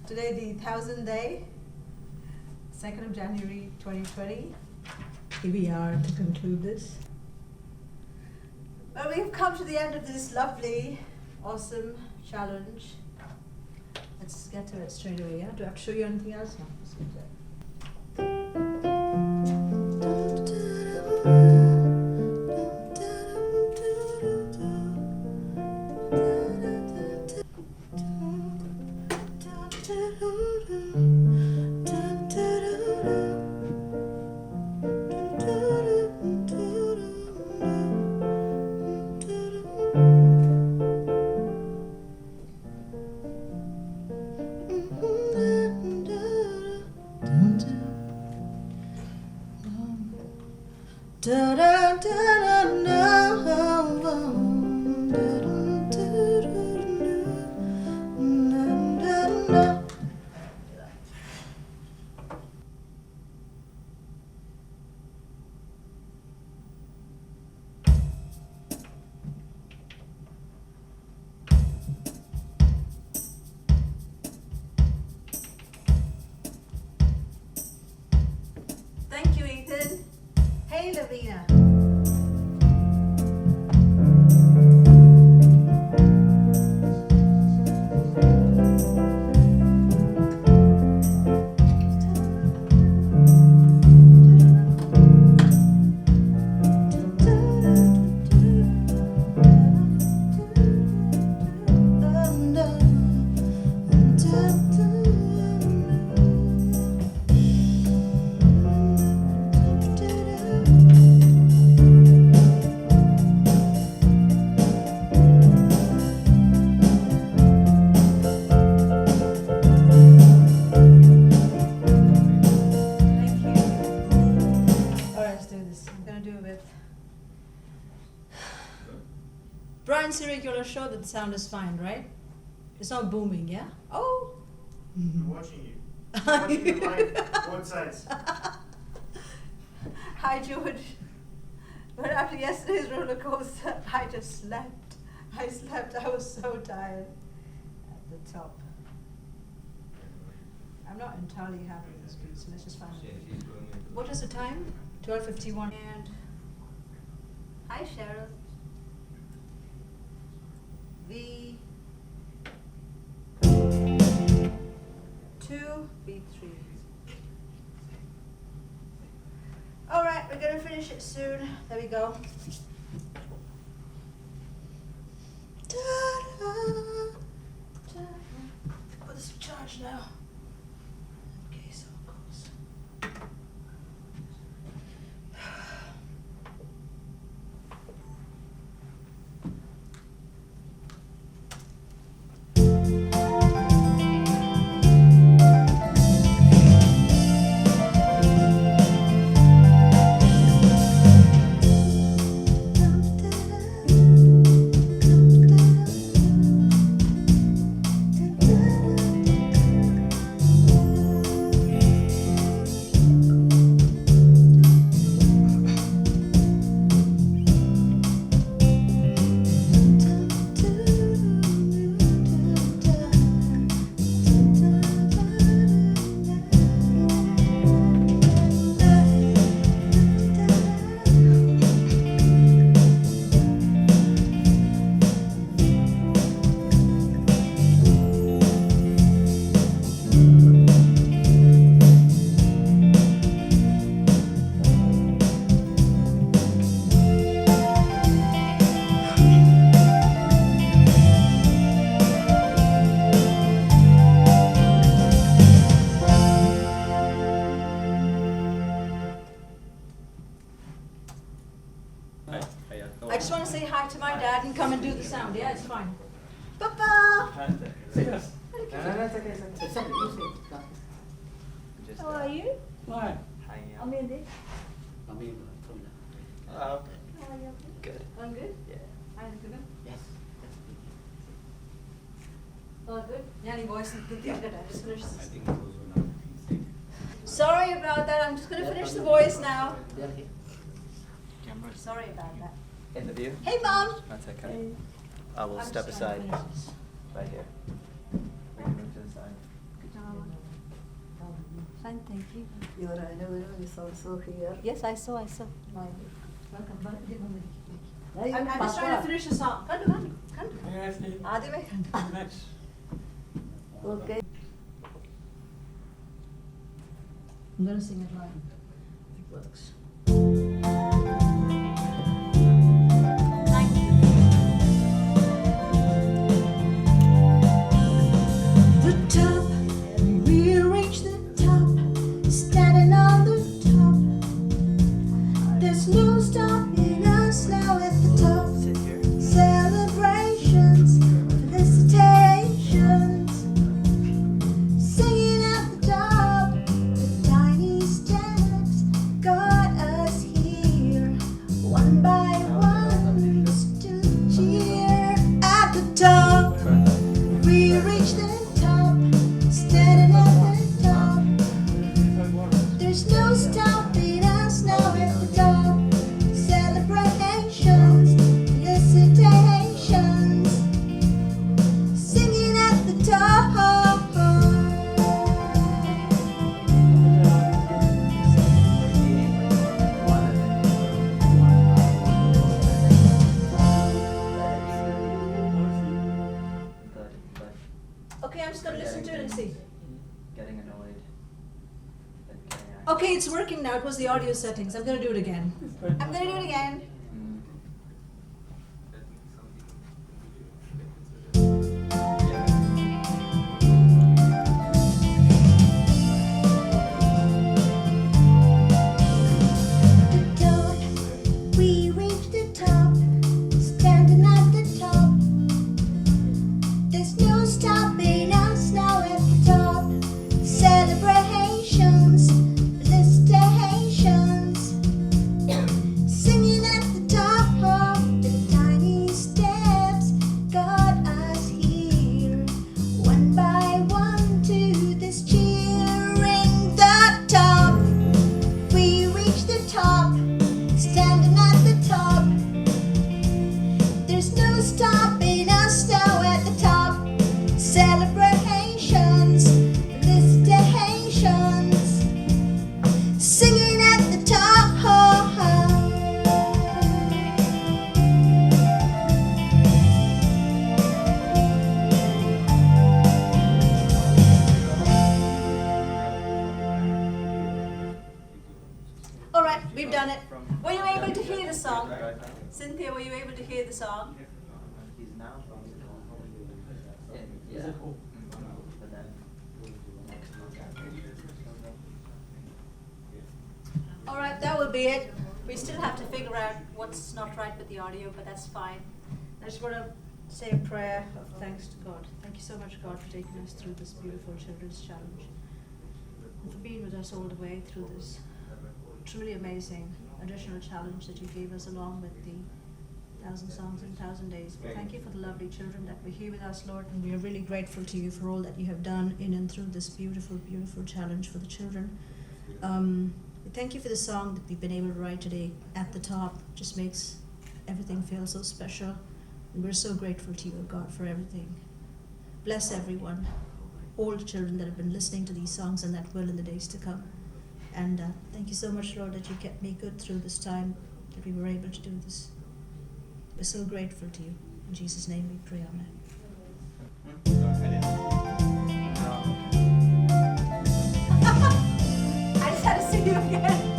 Today, the 1000th day, 2nd of January 2020. Here we are to conclude this. Well, we've come to the end of this lovely, awesome challenge. Let's get to it straight away, yeah? Do I have to show you anything else? No, let's get to it. Thank you, Ethan. Hey, Lavina. Brian's irregular show, that sound is fine, right? It's not booming, yeah? Oh! We're watching you. We're watching you live, both sides. Hi, George. But after yesterday's roller coaster, I just slept. I was so tired at the top. I'm not entirely happy with this piece, so let's just find it. What is the time? 12:51. And hi, Cheryl. V 2 B3. All right, we're gonna finish it soon. There we go. Put this in charge now. Okay, so it goes. I just want to say hi to my dad and come and do the sound. Yeah, it's fine. Papa! Yes. No, it's okay. It's okay. How are you? Hi. I'm Mindy. I'm in. How are you? Good. I'm good? Yeah. I'm good. Yes. All good? Yanni voice and the other day. Just finish this. think those were not safe. Sorry about that. I'm just going to finish the voice now. Yeah, okay. Sorry about that. Interview? Hey, Mom! That's okay. Hey. I will I'm step just trying aside to finish this. right here. We can move to the side. Good job. Fine, thank you. Your anniversary is also here. Yes, I saw. My welcome back. I'm just trying to finish the song. Come. Yes, Adime. next. Okay. I'm gonna sing it live. If it works. Thank you. The top, we reach the top, standing on the top. There's no stopping us now at the top. Celebrations, felicitations, singing at the top. The tiny steps got us here, one by one, just to cheer at the top. We reach the top, standing at the top. There's no stopping us now at the top. Celebrations, felicitations, singing at the top. Okay, I'm just gonna listen to it and see. Getting annoyed. Okay, it's working now. It was the audio settings. I'm gonna do it again. I'm gonna do it again. The top, we reach the top, standing at the top. There's no stopping us now at the top. Celebrations, felicitations, singing at the top. The tiny steps got us here, one by one to this cheering. The top, we reach the top, standing at the top. There's no stopping us now at the top. Celebrations, felicitations, singing at the top. All right, we've done it. Were you able to hear the song? Cynthia, were you able to hear the song? He's now from yeah. But then next month after. All right, that will be it. We still have to figure out what's not right with the audio, but that's fine. I just want to say a prayer of thanks to God. Thank you so much, God, for taking us through this beautiful children's challenge and for being with us all the way through this truly amazing additional challenge that you gave us along with the 1,000 songs in 1,000 days. We thank you for the lovely children that were here with us, Lord, and we are really grateful to you for all that you have done in and through this beautiful, beautiful challenge for the children. We thank you for the song that we've been able to write today at the top. Just makes everything feel so special. And we're so grateful to you, God, for everything. Bless everyone, all the children that have been listening to these songs and that will in the days to come. And thank you so much, Lord, that you kept me good through this time, that we were able to do this. We're so grateful to you. In Jesus' name we pray, amen. I just had to see you again.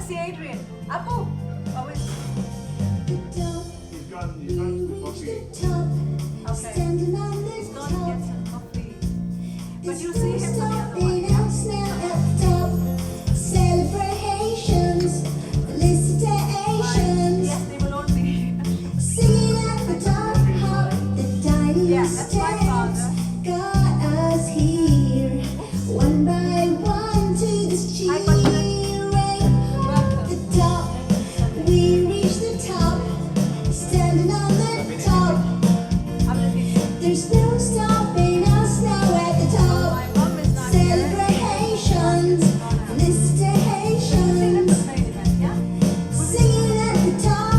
see Adrian. Apu, always. He's gone to the coffee. Okay. He's gone to get some coffee. But you'll see him for the other one. Celebrations, felicitations, Yes, they will all be. singing at the top of the dining Yeah, that's my father. steps, got us here, one by one to this Hi, cheering Welcome. at the top. We reach the top, standing on the top. I'm looking. There's no stopping us now at the top. My mum is not here. Celebrations, Sing at the felicitations, main event, yeah? singing at the top.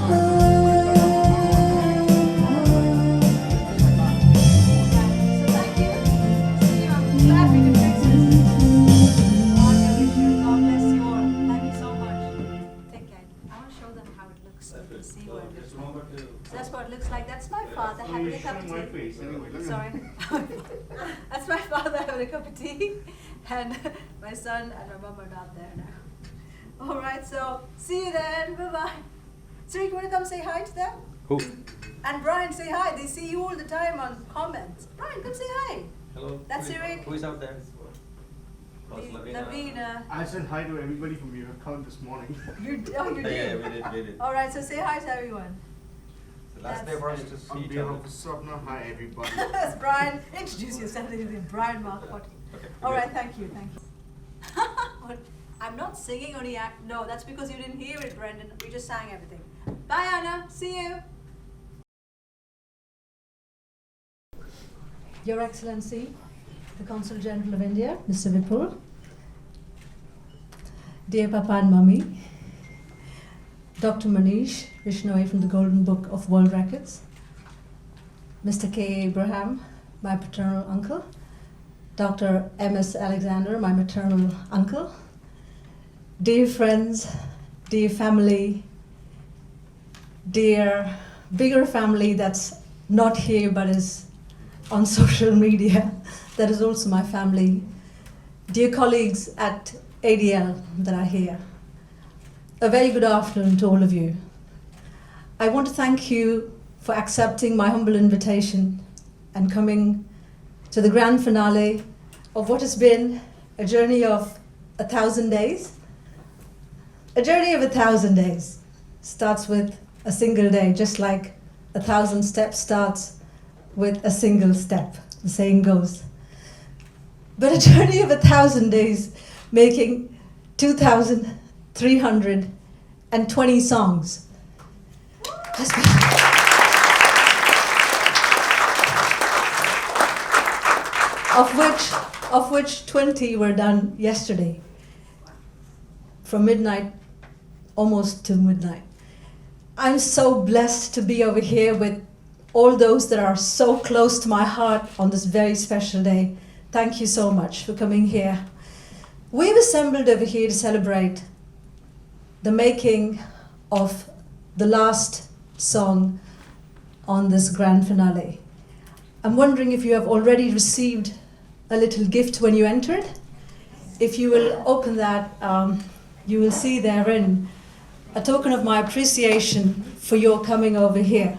So thank you. See you. I'm happy to fix this. God bless you all. Thank you so much. Take care. I want to show them how it looks. So you can see what it looks like. So that's what it looks like. That's my father So having you're a cup showing my of tea. face anyway. Look at Sorry. That's my father having a cup of tea, and my son and my mum are not there now. All right, so see you then. Bye bye. So you want to come say hi to them? Who? And Brian, say hi. They see you all the time on comments. Brian, come say hi. Hello. That's Eric. Who is out there? Lavina. I said hi to everybody from your account this morning. You did. Yeah, we did. All right, so say hi to everyone. The last day for us to see On each behalf other. of Swapna, hi everybody. That's Brian. Introduce yourself. Brian Marcotti. Okay. All right, thank you. What? I'm not singing, only act. No, that's because you didn't hear it, Brendan. We just sang everything. Bye, Anna. See you. Your Excellency, the Consul General of India, Mr. Vipul, dear Papa and Mummy, Dr. Manish Vishnoy from the Golden Book of World Records, Mr. K. Abraham, my paternal uncle, Dr. M.S. Alexander, my maternal uncle, dear friends, dear family, dear bigger family that's not here but is on social media, that is also my family, dear colleagues at ADL that are here. A very good afternoon to all of you. I want to thank you for accepting my humble invitation and coming to the grand finale of what has been a journey of 1,000 days. A journey of 1,000 days starts with a single day, just like 1,000 steps starts with a single step, the saying goes. But a journey of 1,000 days making 2,320 songs. Of which 20 were done yesterday, from midnight almost to midnight. I'm so blessed to be over here with all those that are so close to my heart on this very special day. Thank you so much for coming here. We've assembled over here to celebrate the making of the last song on this grand finale. I'm wondering if you have already received a little gift when you entered. If you will open that, you will see therein a token of my appreciation for your coming over here.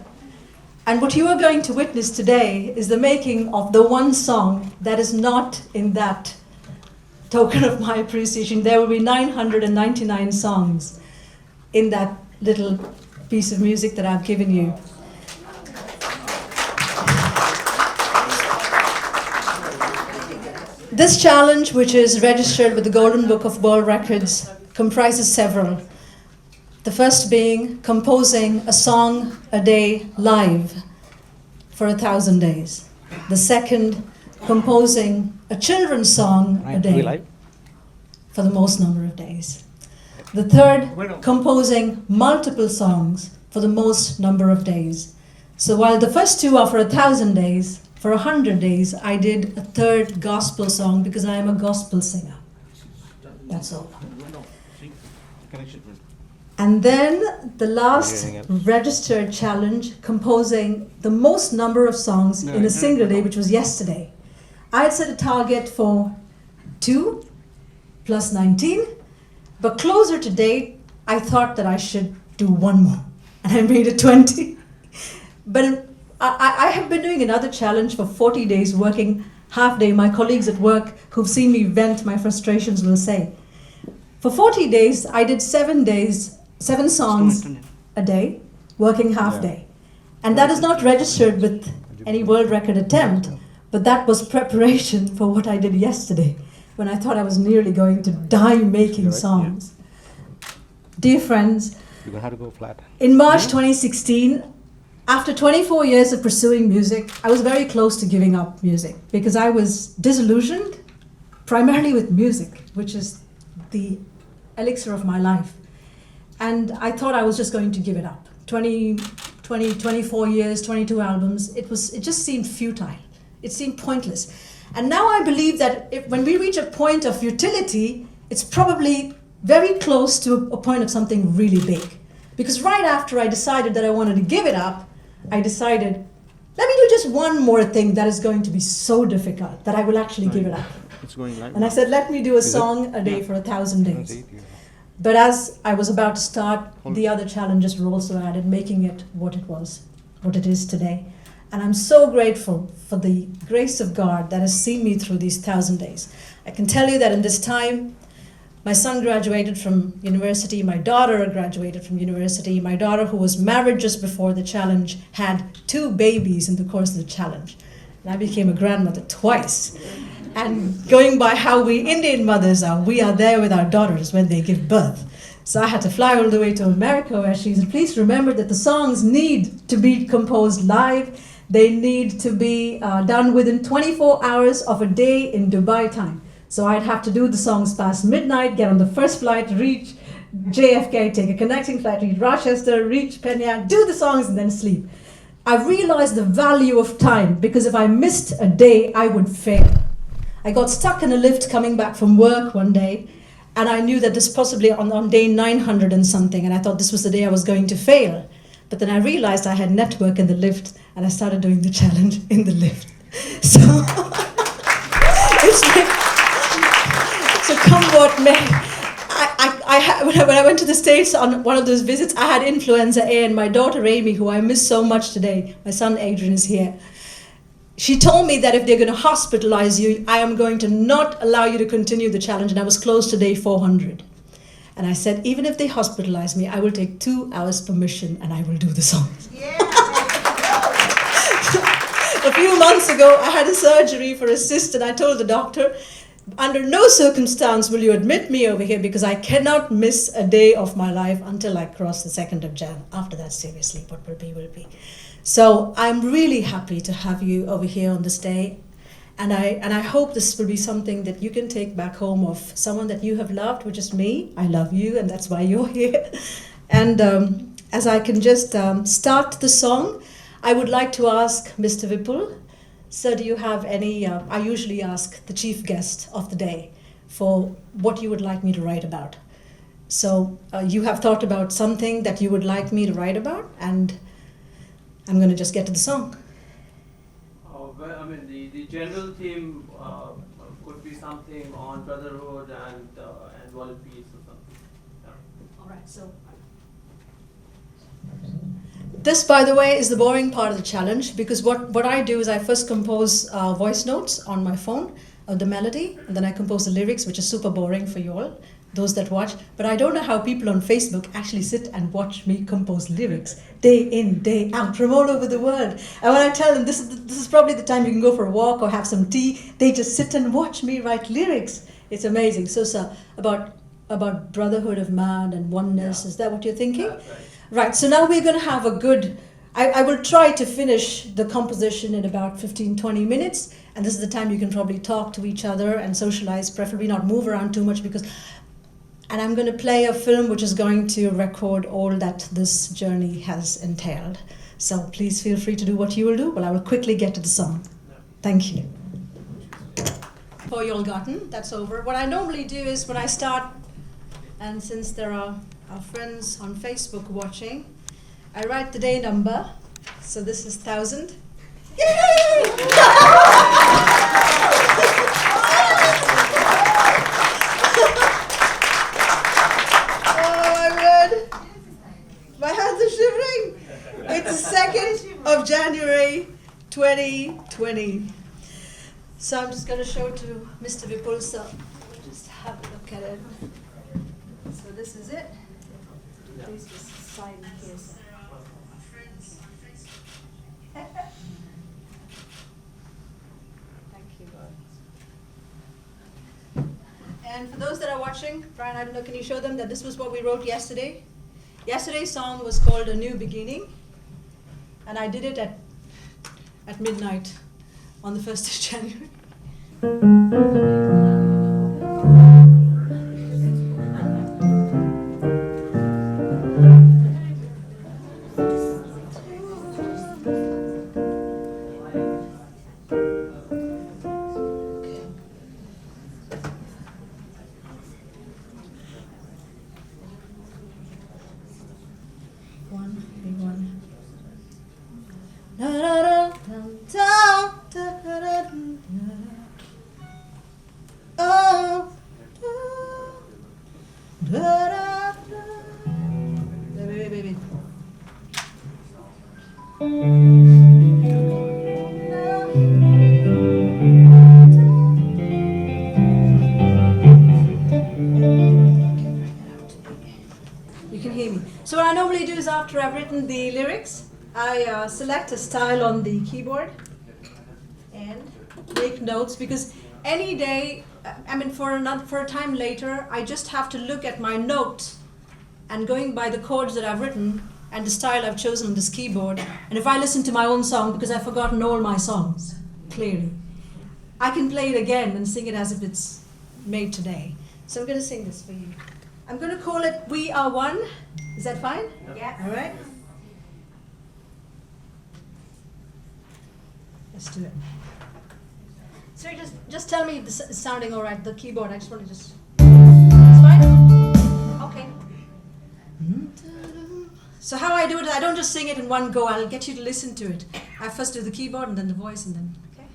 And what you are going to witness today is the making of the one song that is not in that token of my appreciation. There will be 999 songs in that little piece of music that I've given you. This challenge, which is registered with the Golden Book of World Records, comprises several. The first being composing a song a day live for 1,000 days. The second, composing a children's song a day for the most number of days. The third, composing multiple songs for the most number of days. So while the first two are for 1,000 days, for 100 days, I did a third gospel song because I am a gospel singer. That's all. And then the last registered challenge, composing the most number of songs in a single day, which was yesterday. I had set a target for 2 plus 19, But closer to date, I thought that I should do one more. And I made it 20. But I have been doing another challenge for 40 days, working half day. My colleagues at work who've seen me vent my frustrations will say, for 40 days, I did 7 songs a day, working half day. And that is not registered with any world record attempt, but that was preparation for what I did yesterday, when I thought I was nearly going to die making songs. Dear friends, You're gonna have to go flat. in March 2016, after 24 years of pursuing music, I was very close to giving up music because I was disillusioned primarily with music, which is the elixir of my life. And I thought I was just going to give it up. 24 years, 22 albums, it just seemed futile. It seemed pointless. And now I believe that when we reach a point of futility, it's probably very close to a point of something really big. Because right after I decided that I wanted to give it up, I decided, let me do just one more thing that is going to be so difficult that I will actually give it up. It's going live. And I said, let me do a Is it? song a day Yeah. for 1,000 That's days. it, yeah. But as I was about to start, Hold the other challenges were also added, making it what it is today. And I'm so grateful for the grace of God that has seen me through these 1,000 days. I can tell you that in this time, my son graduated from university, my daughter graduated from university. My daughter, who was married just before the challenge, had 2 babies in the course of the challenge. And I became a grandmother twice. And going by how we Indian mothers are, we are there with our daughters when they give birth. So I had to fly all the way to America where she said, please remember that the songs need to be composed live. They need to be done within 24 hours of a day in Dubai time. So I'd have to do the songs past midnight, get on the first flight, reach JFK, take a connecting flight, reach Rochester, reach Penang, do the songs and then sleep. I realized the value of time because if I missed a day, I would fail. I got stuck in a lift coming back from work one day, and I knew that this possibly on day 900 and something, and I thought this was the day I was going to fail. But then I realized I had network in the lift, and I started doing the challenge in the lift. So, so come what may. When I went to the States on one of those visits, I had influenza A, and my daughter Amy, who I miss so much today, my son Adrian is here. She told me that if they're going to hospitalize you, I am going to not allow you to continue the challenge. And I was close to day 400. And I said, even if they hospitalize me, I will take 2 hours permission and I will do the songs. Yeah. A few months ago, I had a surgery for a cyst, and I told the doctor, under no circumstance will you admit me over here because I cannot miss a day of my life until I cross the 2nd of Jan. After that, seriously, what will be, will be. So I'm really happy to have you over here on this day. And I hope this will be something that you can take back home of someone that you have loved, which is me. I love you, and that's why you're here. And as I can just start the song, I would like to ask Mr. Vipul, sir, do you have any, I usually ask the chief guest of the day for what you would like me to write about. So you have thought about something that you would like me to write about, and I'm going to just get to the song. Well, I mean, the general theme could be something on brotherhood and world peace or something. Yeah. All right, so this, by the way, is the boring part of the challenge because what I do is I first compose voice notes on my phone of the melody, and then I compose the lyrics, which is super boring for you all, those that watch. But I don't know how people on Facebook actually sit and watch me compose lyrics day in, day out from all over the world. And when I tell them this is probably the time you can go for a walk or have some tea, they just sit and watch me write lyrics. It's amazing. So about brotherhood of man and oneness, Yeah. is that what you're thinking? That's right. Right, so now we're going to have a good, I will try to finish the composition in about 15-20 minutes, and this is the time you can probably talk to each other and socialize, preferably not move around too much and I'm going to play a film which is going to record all that this journey has entailed. So please feel free to do what you will do, but I will quickly get to the song. Thank you. For you all gotten, that's over. What I normally do is when I start, and since there are our friends on Facebook watching, I write the day number. So this is 1,000. Yay! It's the 2nd of January 2020. So I'm just going to show it to Mr. Vipul, so we'll just have a look at it. So this is it. Please just sign in case. Thank you, God. And for those that are watching, Brian, I don't know, can you show them that this was what we wrote yesterday? Yesterday's song was called A New Beginning, and I did it at midnight on the 1st of January. One, big one. Da da da da da da da da. Oh, da da da. Wait, wait. You can hear me. So what I normally do is after I've written the lyrics, I select a style on the keyboard and make notes, because any day, for a time later, I just have to look at my notes and going by the chords that I've written and the style I've chosen on this keyboard. And if I listen to my own song, because I've forgotten all my songs, clearly, I can play it again and sing it as if it's made today. So I'm going to sing this for you. I'm going to call it We Are One. Is that fine? Yes. All right. Let's do it. So just tell me if this is sounding all right, the keyboard. I just want to just... It's fine? Okay. So how I do it, I don't just sing it in one go. I'll get you to listen to it. I first do the keyboard and then the voice and then... Okay?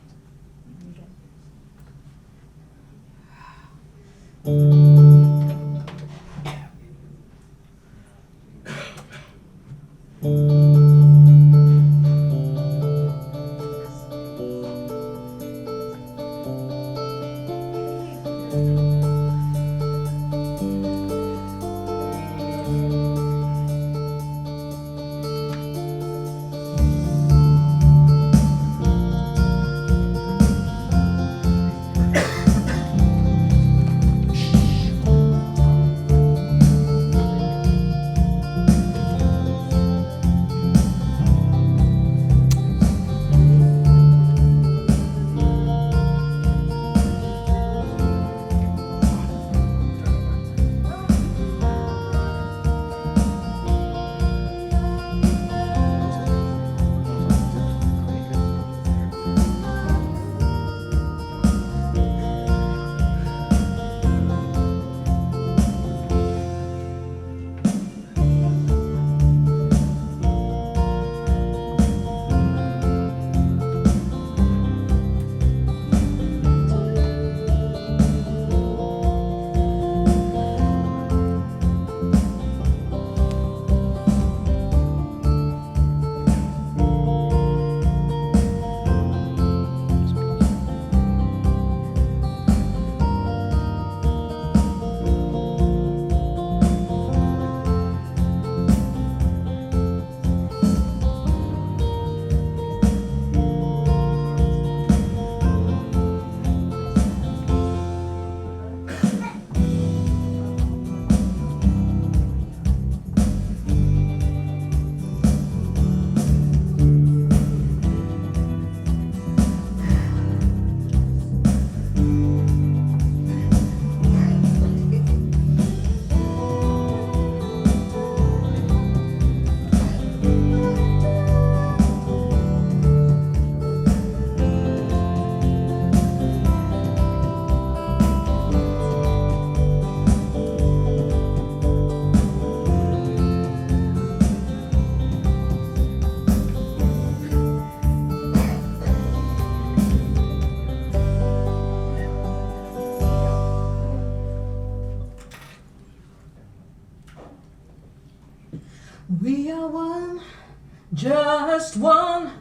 just one,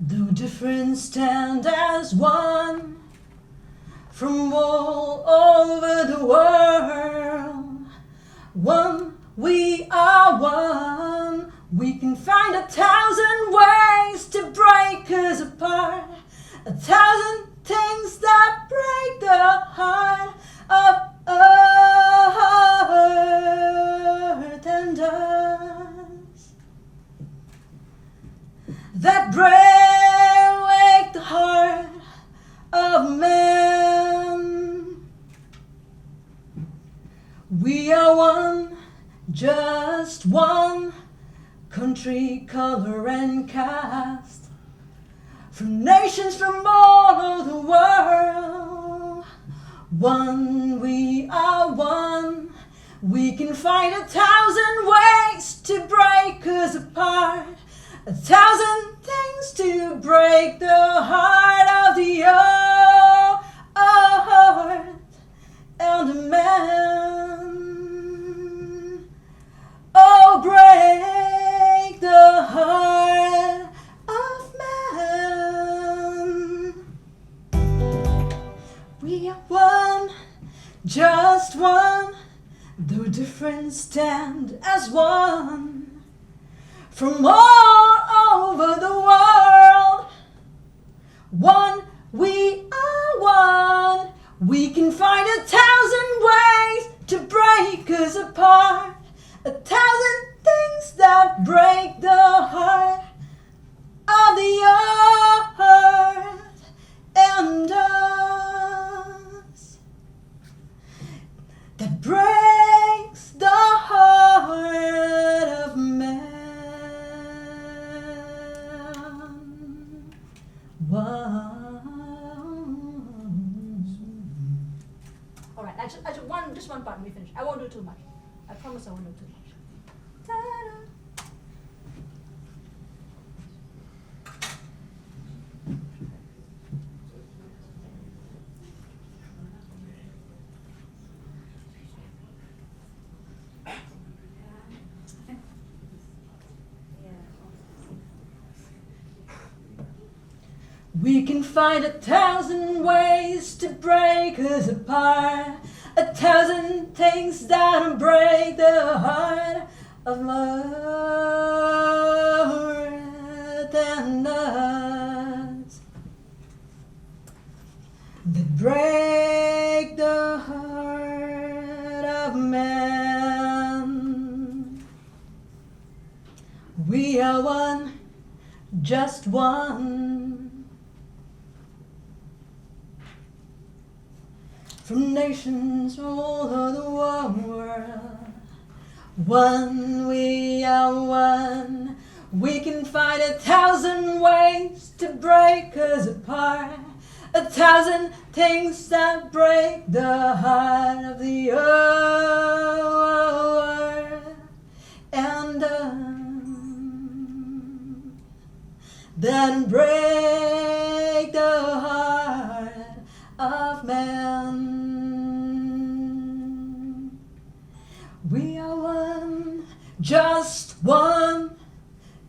though different stand as one. From all over the world, one, we are one. We can find 1,000 ways to break us apart, 1,000 things that break the heart of earth and us, that break the heart of man. We are one, just one, country, color, and caste, from nations from all over the world. One, we are one. We can find 1,000 ways to break us apart, 1,000 things to break the heart of the earth and a man. Oh, break the heart of man. We are one, just one, though different stand as one. From all over the world, one, we are one. We can find 1,000 ways to break us apart, 1,000 things that break the heart of the earth and us, that breaks the heart of man. One. All right, just one part. We finish. I won't do too much. I promise I won't do too much. Ta-da. We can find 1,000 ways to break us apart, 1,000 things that break the heart of earth and us, that break the heart of man. We are one, just one. From nations all over the world, one, we are one. We can find 1,000 ways to break us apart, 1,000 things that break the heart of the earth and that break the heart of man. We are one, just one,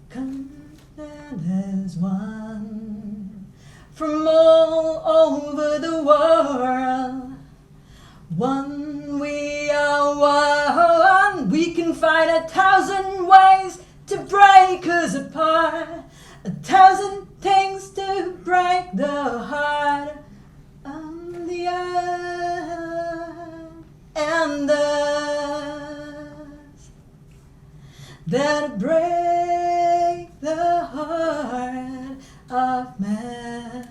content as one. From all over the world, one, we are one. We can find 1,000 ways to break us apart, 1,000 things to break the heart of the earth and us, that break the heart of man.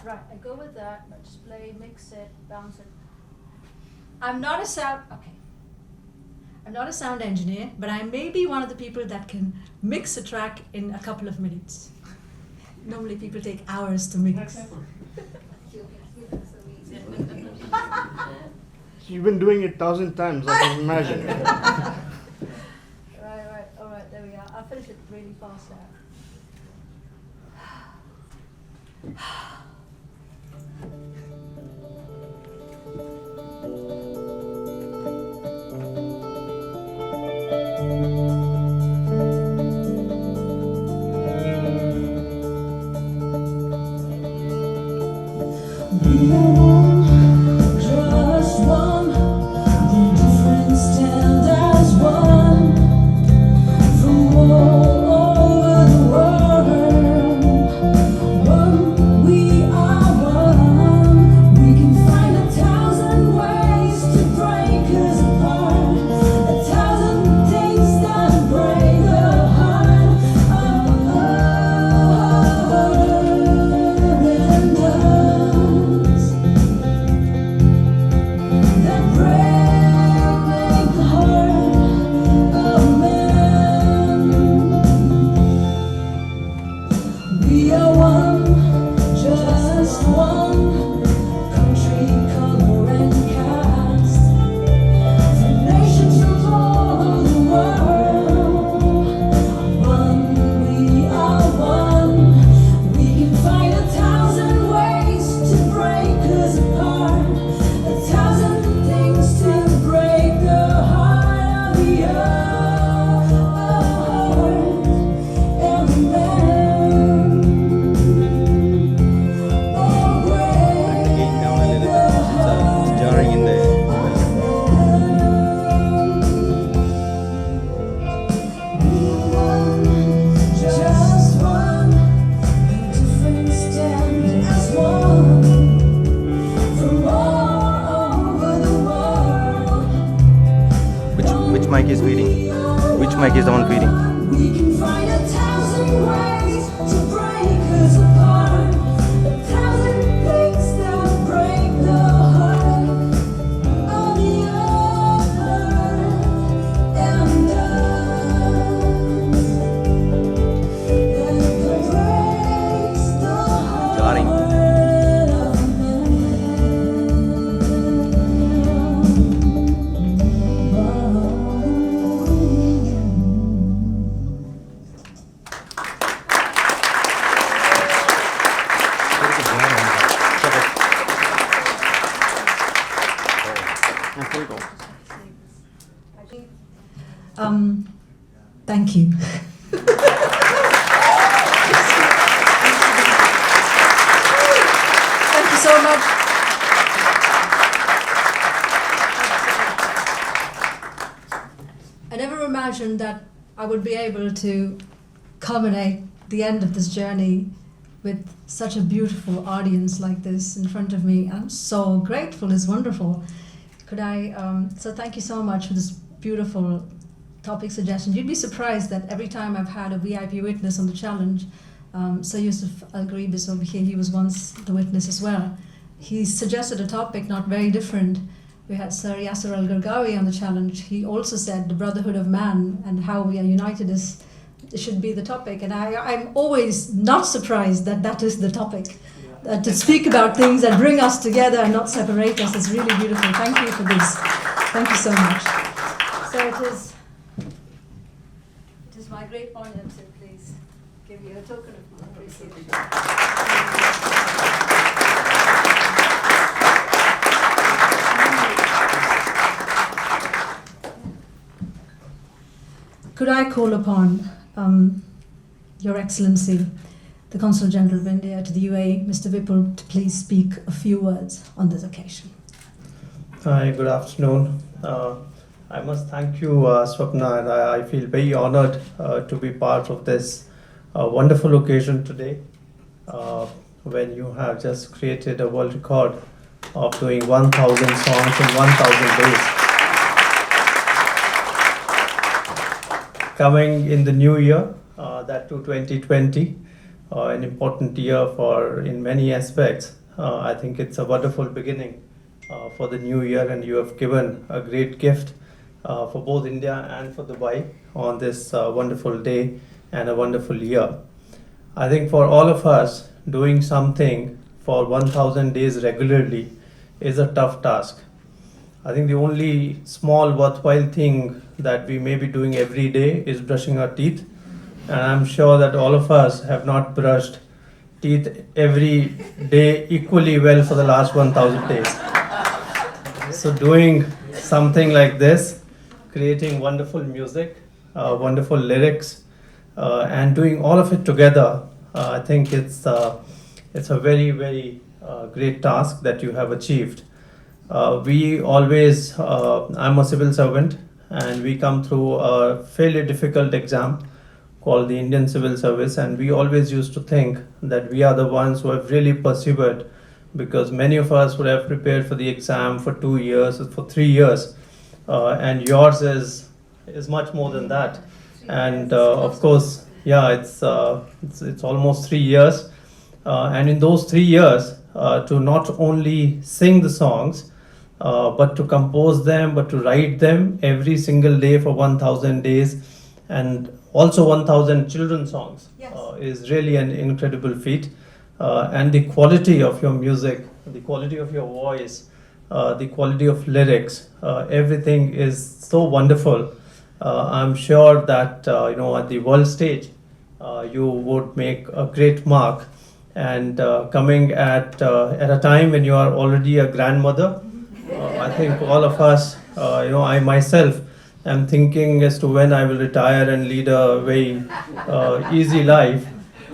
Right, I go with that. Let's play, mix it, bounce it. I'm not a sound engineer, but I may be one of the people that can mix a track in a couple of minutes. Normally people take hours to mix. You've been doing it 1,000 times, I can imagine. Right, all right, there we are. I'll finish it really fast now. mic is feeding? Which mic is the one feeding? We can find 1,000 ways to break us apart. 1,000 things that break the heart of the other and us. That breaks the Got him. heart of man. Thank you. Thank you so much. I never imagined that I would be able to culminate the end of this journey with such a beautiful audience like this in front of me. I'm so grateful. It's wonderful. So thank you so much for this beautiful topic suggestion. You'd be surprised that every time I've had a VIP witness on the challenge, Sir Yusuf Al-Gharib over here, he was once the witness as well. He suggested a topic not very different. We had Sir Yasser Al-Gargawi on the challenge. He also said the brotherhood of man and how we are united should be the topic. And I'm always not surprised that that is the topic. To speak about things that bring us together and not separate us is really beautiful. Thank you for this. Thank you so much. So it is my great honor to please give you a token of my appreciation. Could I call upon Your Excellency, the Consul General of India to the UAE, Mr. Vipul, to please speak a few words on this occasion. Hi, good afternoon. I must thank you, Swapna, and I feel very honored to be part of this wonderful occasion today when you have just created a world record of doing 1,000 songs in 1,000 days. Coming in the new year, that to 2020, an important year in many aspects. I think it's a wonderful beginning for the new year, and you have given a great gift for both India and for Dubai on this wonderful day and a wonderful year. I think for all of us, doing something for 1,000 days regularly is a tough task. I think the only small worthwhile thing that we may be doing every day is brushing our teeth. And I'm sure that all of us have not brushed teeth every day equally well for the last 1,000 days. So doing something like this, creating wonderful music, wonderful lyrics, and doing all of it together, I think it's a very, very great task that you have achieved. We always, I'm a civil servant, and we come through a fairly difficult exam called the Indian Civil Service, and we always used to think that we are the ones who have really persevered, because many of us would have prepared for the exam for 2 years or for 3 years, and yours is much more than that. And of course, yeah, it's almost 3 years, and in those 3 years, to not only sing the songs, but to compose them, but to write them every single day for 1,000 days, and also 1,000 children's songs, Yes. is really an incredible feat. And the quality of your music, the quality of your voice, the quality of lyrics, everything is so wonderful. I'm sure that at the world stage, you would make a great mark. And coming at a time when you are already a grandmother, I think all of us, I myself am thinking as to when I will retire and lead a very easy life.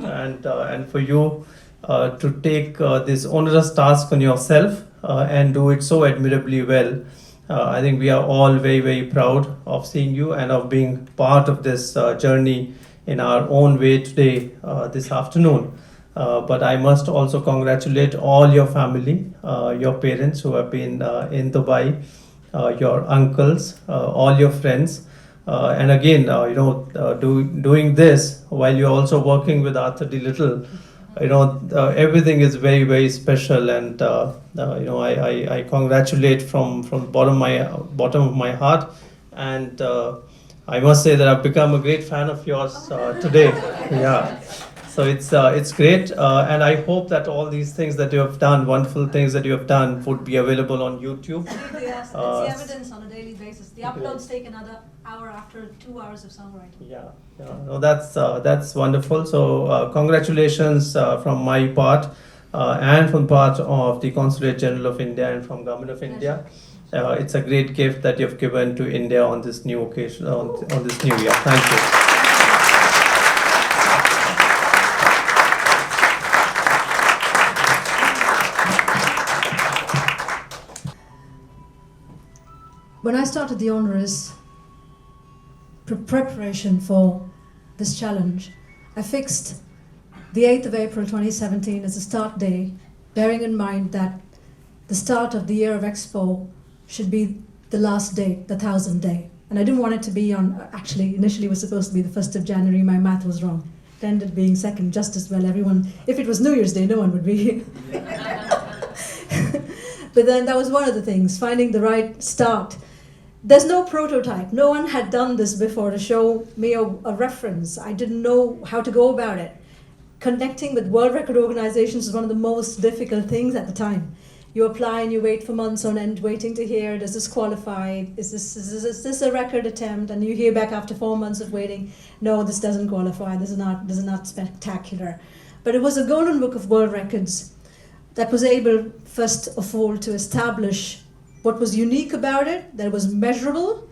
And for you to take this onerous task on yourself and do it so admirably well, I think we are all very, very proud of seeing you and of being part of this journey in our own way today, this afternoon. But I must also congratulate all your family, your parents who have been in Dubai, your uncles, all your friends. And again, doing this while you're also working with Arthur D. Little, everything is very, very special, and I congratulate from bottom of my heart, and I must say that I've become a great fan of yours today. Yeah. So it's great, and I hope that all these things that you have done, wonderful things that you have done, would be available on YouTube. Absolutely, yes. That's the evidence on a daily basis. The uploads take another hour after 2 hours of songwriting. Yeah, no, that's wonderful. So congratulations from my part and from part of the Consul General of India and from Government of India. It's a great gift that you've given to India on this new occasion, on this new year. Thank you. When I started the honours preparation for this challenge, I fixed the 8th of April 2017 as a start day, bearing in mind that the start of the year of Expo should be the last day, the 1000th day. And I didn't want it to be on, actually, initially it was supposed to be the 1st of January, my math was wrong. It ended up being second, just as well. Everyone, if it was New Year's Day, no one would be here. But then that was one of the things, finding the right start. There's no prototype. No one had done this before to show me a reference. I didn't know how to go about it. Connecting with world record organizations is one of the most difficult things at the time. You apply and you wait for months on end, waiting to hear, does this qualify? Is this a record attempt? And you hear back after 4 months of waiting, no, this doesn't qualify, this is not spectacular. But it was a golden book of world records that was able, first of all, to establish what was unique about it, that it was measurable,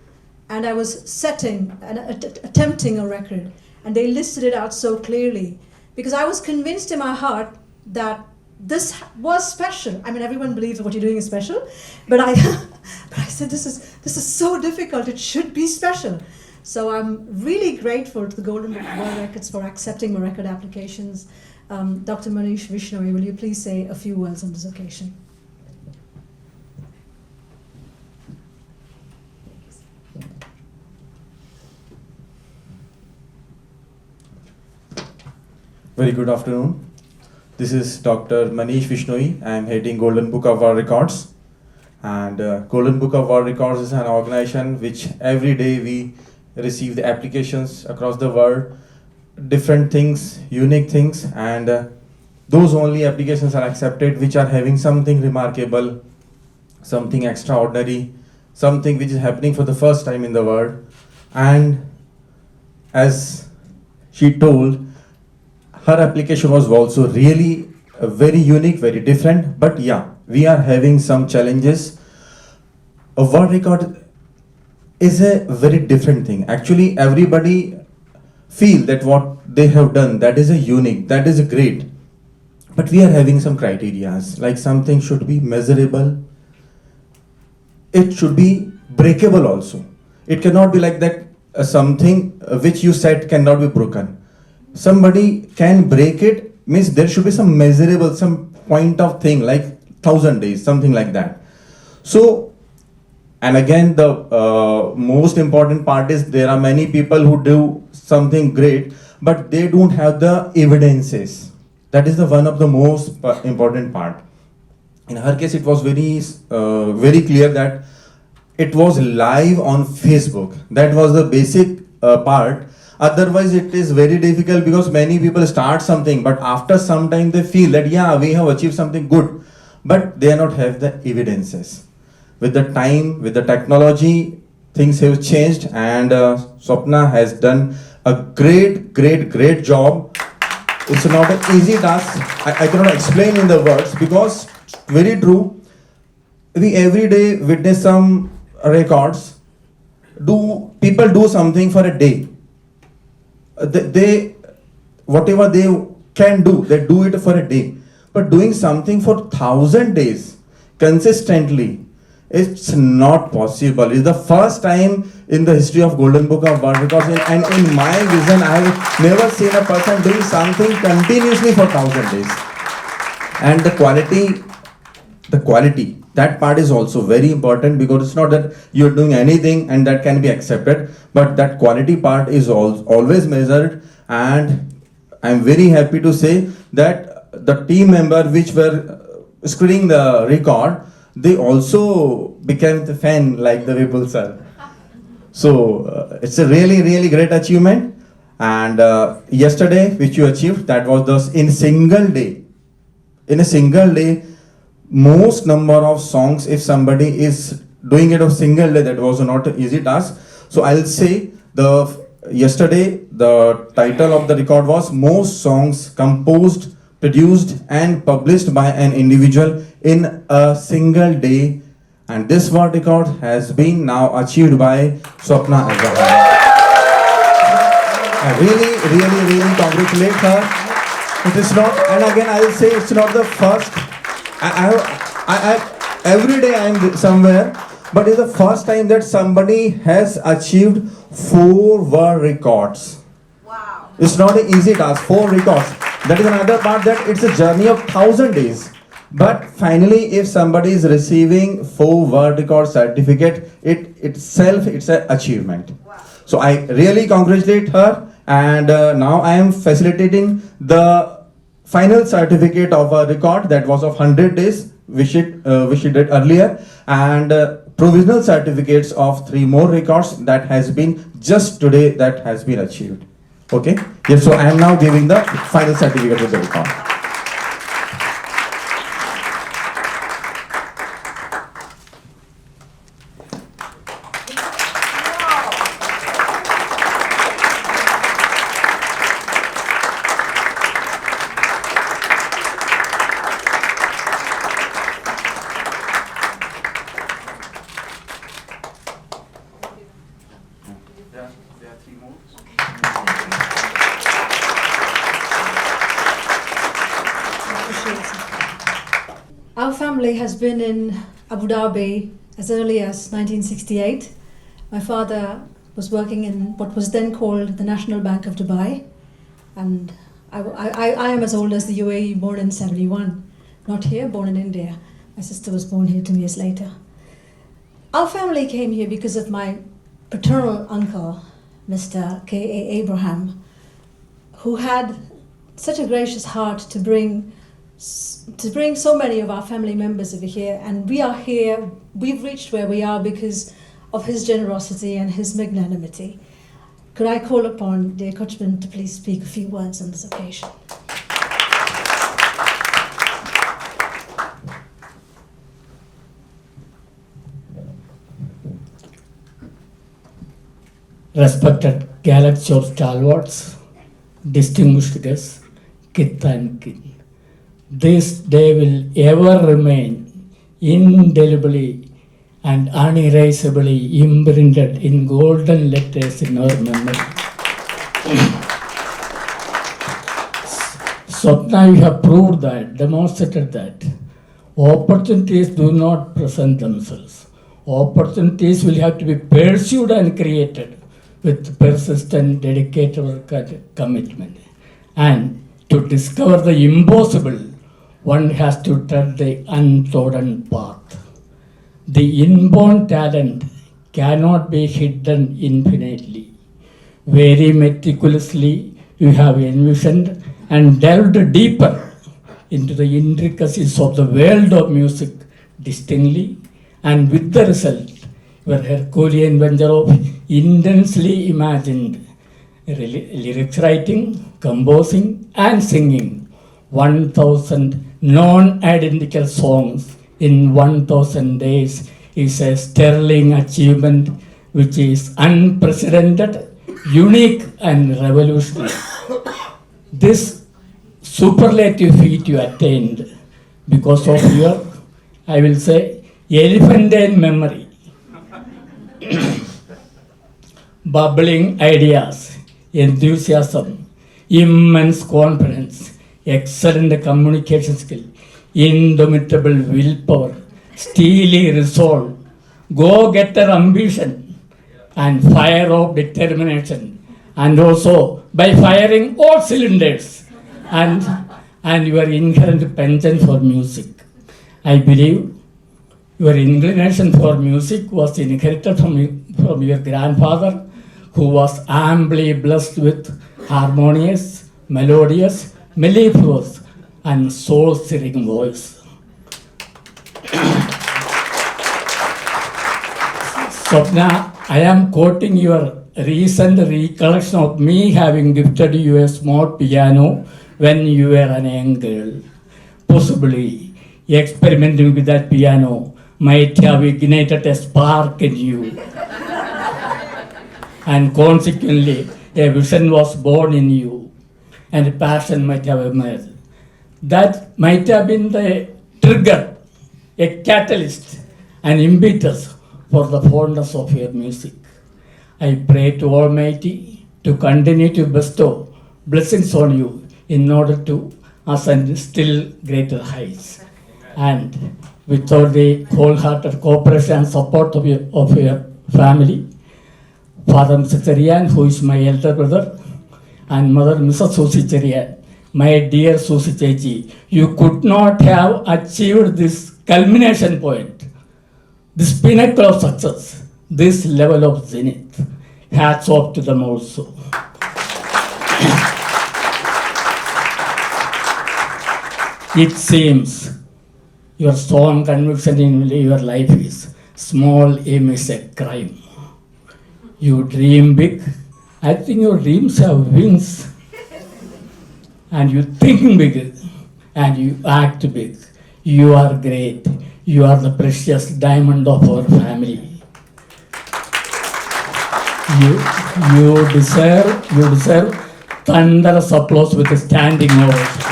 and I was setting and attempting a record. And they listed it out so clearly, because I was convinced in my heart that this was special. I mean, everyone believes that what you're doing is special, but I said, this is so difficult, it should be special. So I'm really grateful to the Golden Book of World Records for accepting my record applications. Dr. Manish Vishnoi, will you please say a few words on this occasion? Very good afternoon. This is Dr. Manish Vishnoi. I am heading Golden Book of World Records. And Golden Book of World Records is an organization which every day we receive the applications across the world, different things, unique things, and those only applications are accepted which are having something remarkable, something extraordinary, something which is happening for the first time in the world. And as she told, her application was also really very unique, very different, but yeah, we are having some challenges. A world record is a very different thing. Actually, everybody feel that what they have done, that is a unique, that is a great. But we are having some criteria, like something should be measurable, it should be breakable also. It cannot be like that something which you said cannot be broken. Somebody can break it, means there should be some measurable, some point of thing like 1000 days, something like that. So, and again, the most important part is there are many people who do something great, but they don't have the evidences. That is the one of the most important part. In her case, it was very clear that it was live on Facebook. That was the basic part. Otherwise, it is very difficult because many people start something, but after some time they feel that, yeah, we have achieved something good, but they not have the evidences. With the time, with the technology, things have changed, and Swapna has done a great job. It's not an easy task. I cannot explain in the words because very true. We every day witness some records. People do something for a day. They whatever they can do, they do it for a day. But doing something for 1000 days consistently, it's not possible. It's the first time in the history of Golden Book of World Records, and in my vision, I have never seen a person doing something continuously for 1000 days. And the quality That part is also very important, because it's not that you're doing anything and that can be accepted, but that quality part is always measured. And I'm very happy to say that the team member which were screening the record, they also became the fan like the Vipul sir. So it's a really, really great achievement. And yesterday, which you achieved, that was in single day. In a single day, most number of songs, if somebody is doing it a single day, that was not an easy task. So I'll say yesterday, the title of the record was most songs composed, produced and published by an individual in a single day. And this world record has been now achieved by Swapna Agarwal. I really congratulate her. It is not, and again I will say, it's not the first. Every day I am somewhere, but it's the first time that somebody has achieved 4 world records. Wow. It's not an easy task, 4 records. That is another part, that it's a journey of 1,000 days. But finally, if somebody is receiving 4 world record certificate, it's an achievement. Wow. So I really congratulate her, and now I am facilitating the final certificate of a record that was of 100 days, which she did earlier, and provisional certificates of 3 more records that has been just today that has been achieved. Okay? Yes, so I am now giving the final certificate of the record. There are 3 more. Our family has been in Abu Dhabi as early as 1968. My father was working in what was then called the National Bank of Dubai, and I am as old as the UAE, born in 71. Not here, born in India. My sister was born here 2 years later. Our family came here because of my paternal uncle, Mr. K.A. Abraham, who had such a gracious heart to bring so many of our family members over here. And we are here, we've reached where we are because of his generosity and his magnanimity. Could I call upon dear Coachman to please speak a few words on this occasion? Respected galaxy of stalwarts, distinguished guests, kith and kin. This day will ever remain indelibly and unerasably imprinted in golden letters in our memory. Swapna, you have proved that, demonstrated that opportunities do not present themselves. Opportunities will have to be pursued and created with persistent, dedicated work and commitment. And to discover the impossible, one has to tread the untrodden path. The inborn talent cannot be hidden infinitely. Very meticulously, you have envisioned and delved deeper into the intricacies of the world of music distinctly, and with the result, your Herculean venture of intensely imagined lyrics writing, composing, and singing 1,000 non-identical songs in 1,000 days is a sterling achievement which is unprecedented, unique, and revolutionary. This superlative feat you attained because of your, I will say, elephantine memory, bubbling ideas, enthusiasm, immense confidence, excellent communication skill, indomitable willpower, steely resolve, go-getter ambition, and fire of determination, and also by firing all cylinders, and your inherent penchant for music. I believe Your inclination for music was inherited from your grandfather, who was amply blessed with harmonious, melodious, mellifluous, and soul-stirring voice. Swapna, I am quoting your recent recollection of me having gifted you a small piano when you were an young girl. Possibly, experimenting with that piano might have ignited a spark in you. And consequently, a vision was born in you, and a passion might have emerged. That might have been the trigger, a catalyst, an impetus for the fondness of your music. I pray to Almighty to continue to bestow blessings on you in order to ascend still greater heights. And without the wholehearted cooperation and support of your family, Father Mr. Cherian, who is my elder brother, and Mother Mrs. Susi Cherian, my dear Susi Chechi, you could not have achieved this culmination point, this pinnacle of success, this level of zenith. Hats off to them also. It seems your strong conviction in your life is small aim is a crime. You dream big. I think your dreams have wings. And you think big and you act big. You are great. You are the precious diamond of our family. You deserve thunderous applause with a standing ovation.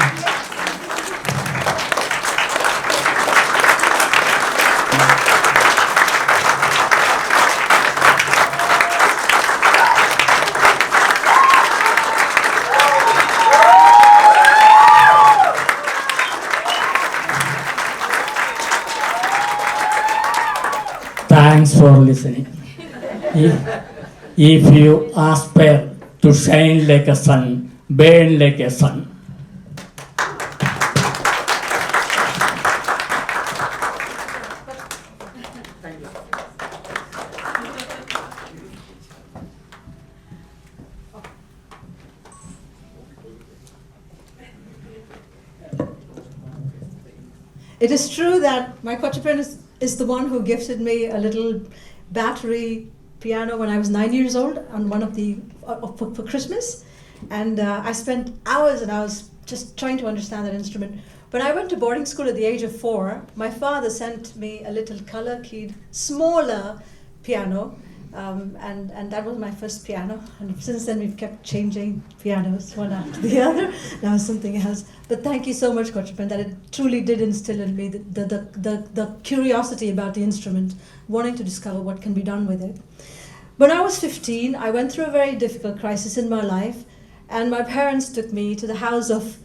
Thanks for listening. If you aspire to shine like a sun, burn like a sun. It is true that my Kochapin is the one who gifted me a little battery piano when I was 9 years old on one of the for Christmas, and I spent hours and hours just trying to understand that instrument. When I went to boarding school at the age of 4, my father sent me a little color-keyed, smaller piano, and that was my first piano. And since then, we've kept changing pianos one after the other. Now something else. But thank you so much, Kochapin, that it truly did instill in me the curiosity about the instrument, wanting to discover what can be done with it. When I was 15, I went through a very difficult crisis in my life, and my parents took me to the house of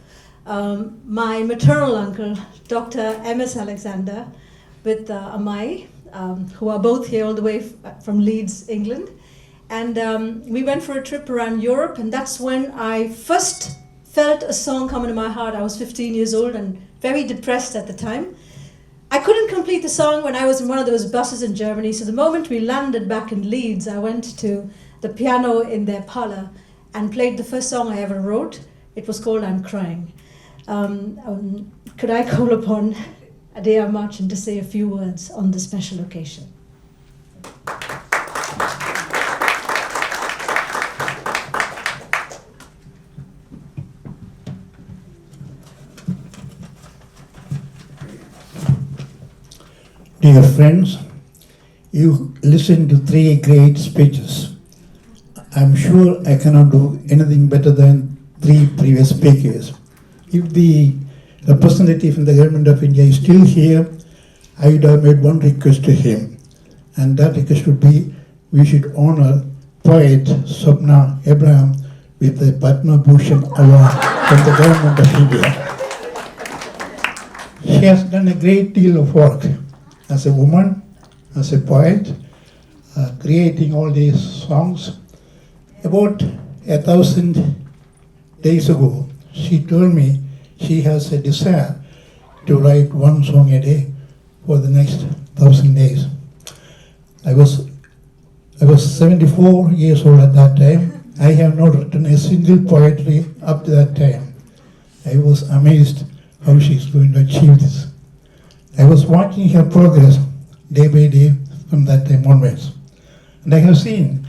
my maternal uncle, Dr. M.S. Alexander, with Amai, who are both here all the way from Leeds, England. And we went for a trip around Europe, and that's when I first felt a song come into my heart. I was 15 years old and very depressed at the time. I couldn't complete the song when I was in one of those buses in Germany, so the moment we landed back in Leeds, I went to the piano in their parlor and played the first song I ever wrote. It was called I'm Crying. Could I call upon Adea Marchand to say a few words on this special occasion? Dear friends, you listened to 3 great speeches. I'm sure I cannot do anything better than 3 previous speakers. If the representative from the government of India is still here, I would have made one request to him, and that request would be we should honor poet Swapna Abraham with the Padma Bhushan Award from the government of India. She has done a great deal of work as a woman, as a poet, creating all these songs. About 1,000 days ago, she told me she has a desire to write 1 song a day for the next 1,000 days. I was 74 years old at that time. I have not written a single poetry up to that time. I was amazed how she is going to achieve this. I was watching her progress day by day from that time onwards. And I have seen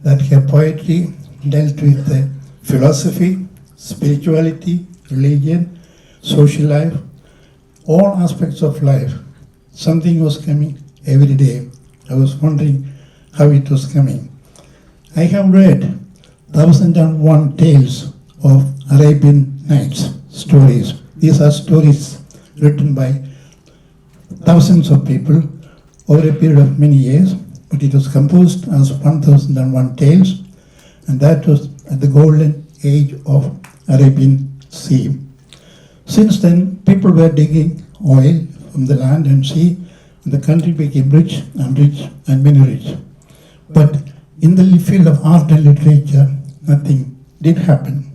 that her poetry dealt with philosophy, spirituality, religion, social life, all aspects of life. Something was coming every day. I was wondering how it was coming. I have read 1001 tales of Arabian Nights stories. These are stories written by thousands of people over a period of many years, but it was composed as 1001 tales, and that was at the golden age of Arabian Sea. Since then, people were digging oil from the land and sea, and the country became rich and rich and very rich. But in the field of art and literature, nothing did happen.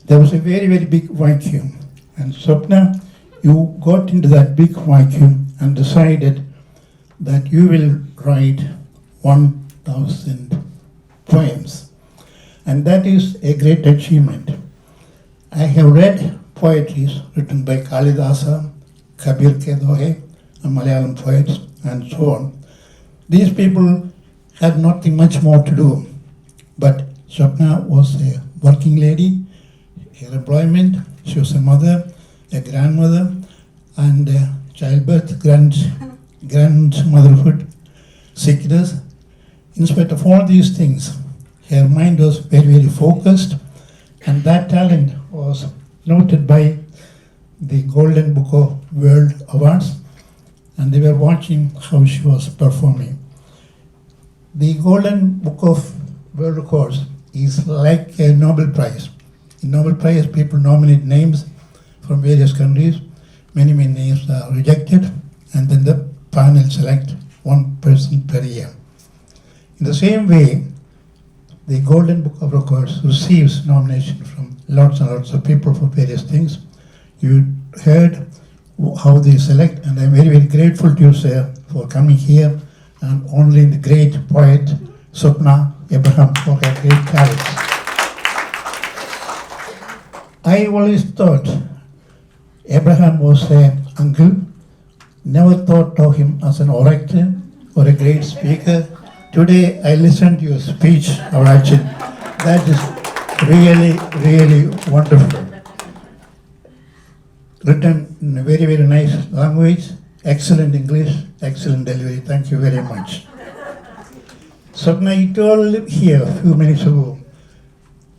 There was a very, very big vacuum. And Swapna, you got into that big vacuum and decided that you will write 1,000 poems. And that is a great achievement. I have read poetries written by Kalidasa, Kabir Ke Dohe, Malayalam poets, and so on. These people had nothing much more to do. But Swapna was a working lady, her employment, she was a mother, a grandmother, and childbirth, grandmotherhood, sickness. In spite of all these things, her mind was very, very focused, and that talent was noted by the Golden Book of World Awards, and they were watching how she was performing. The Golden Book of World Records is like a Nobel Prize. In Nobel Prize, people nominate names from various countries. Many names are rejected, and then the panel select one person per year. In the same way, the Golden Book of Records receives nomination from lots and lots of people for various things. You heard how they select, and I'm very, very grateful to you, sir, for coming here and honoring the great poet Swapna Abraham for her great talents. I always thought Abraham was an uncle, never thought of him as an orator or a great speaker. Today I listened to your speech, Arachin. That is really, really wonderful. Written in a very, very nice language, excellent English, excellent delivery. Thank you very much. Swapna, you told here a few minutes ago,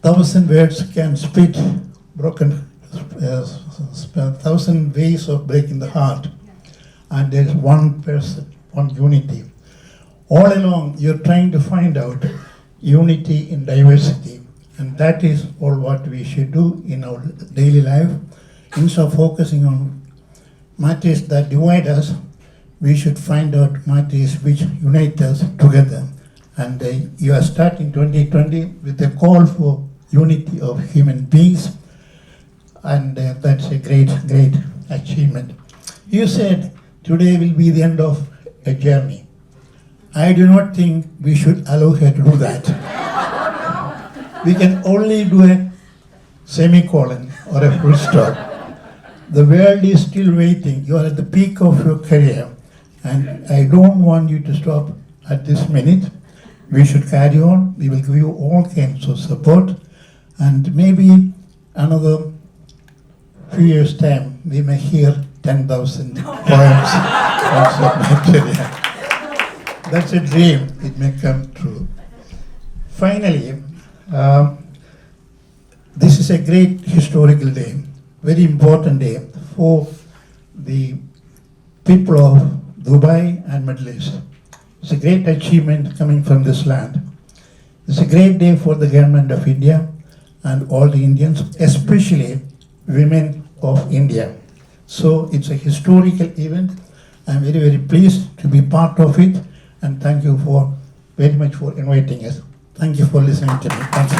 1,000 words can spit broken, 1,000 ways of breaking the heart, and there is one person, one unity. All along, you're trying to find out unity in diversity, and that is all what we should do in our daily life. Instead of focusing on matters that divide us, we should find out matters which unite us together. And you are starting 2020 with a call for unity of human beings, and that's a great, great achievement. You said today will be the end of a journey. I do not think we should allow her to do that. We can only do a semicolon or a full stop. The world is still waiting. You are at the peak of your career, and I don't want you to stop at this minute. We should carry on. We will give you all kinds of support, and maybe another few years' time we may hear 10,000 poems from Swapna. That's a dream. It may come true. Finally, this is a great historical day, very important day for the people of Dubai and Middle East. It's a great achievement coming from this land. It's a great day for the government of India and all the Indians, especially women of India. So it's a historical event. I'm very, very pleased to be part of it, and thank you very much for inviting us. Thank you for listening to me. Thank you.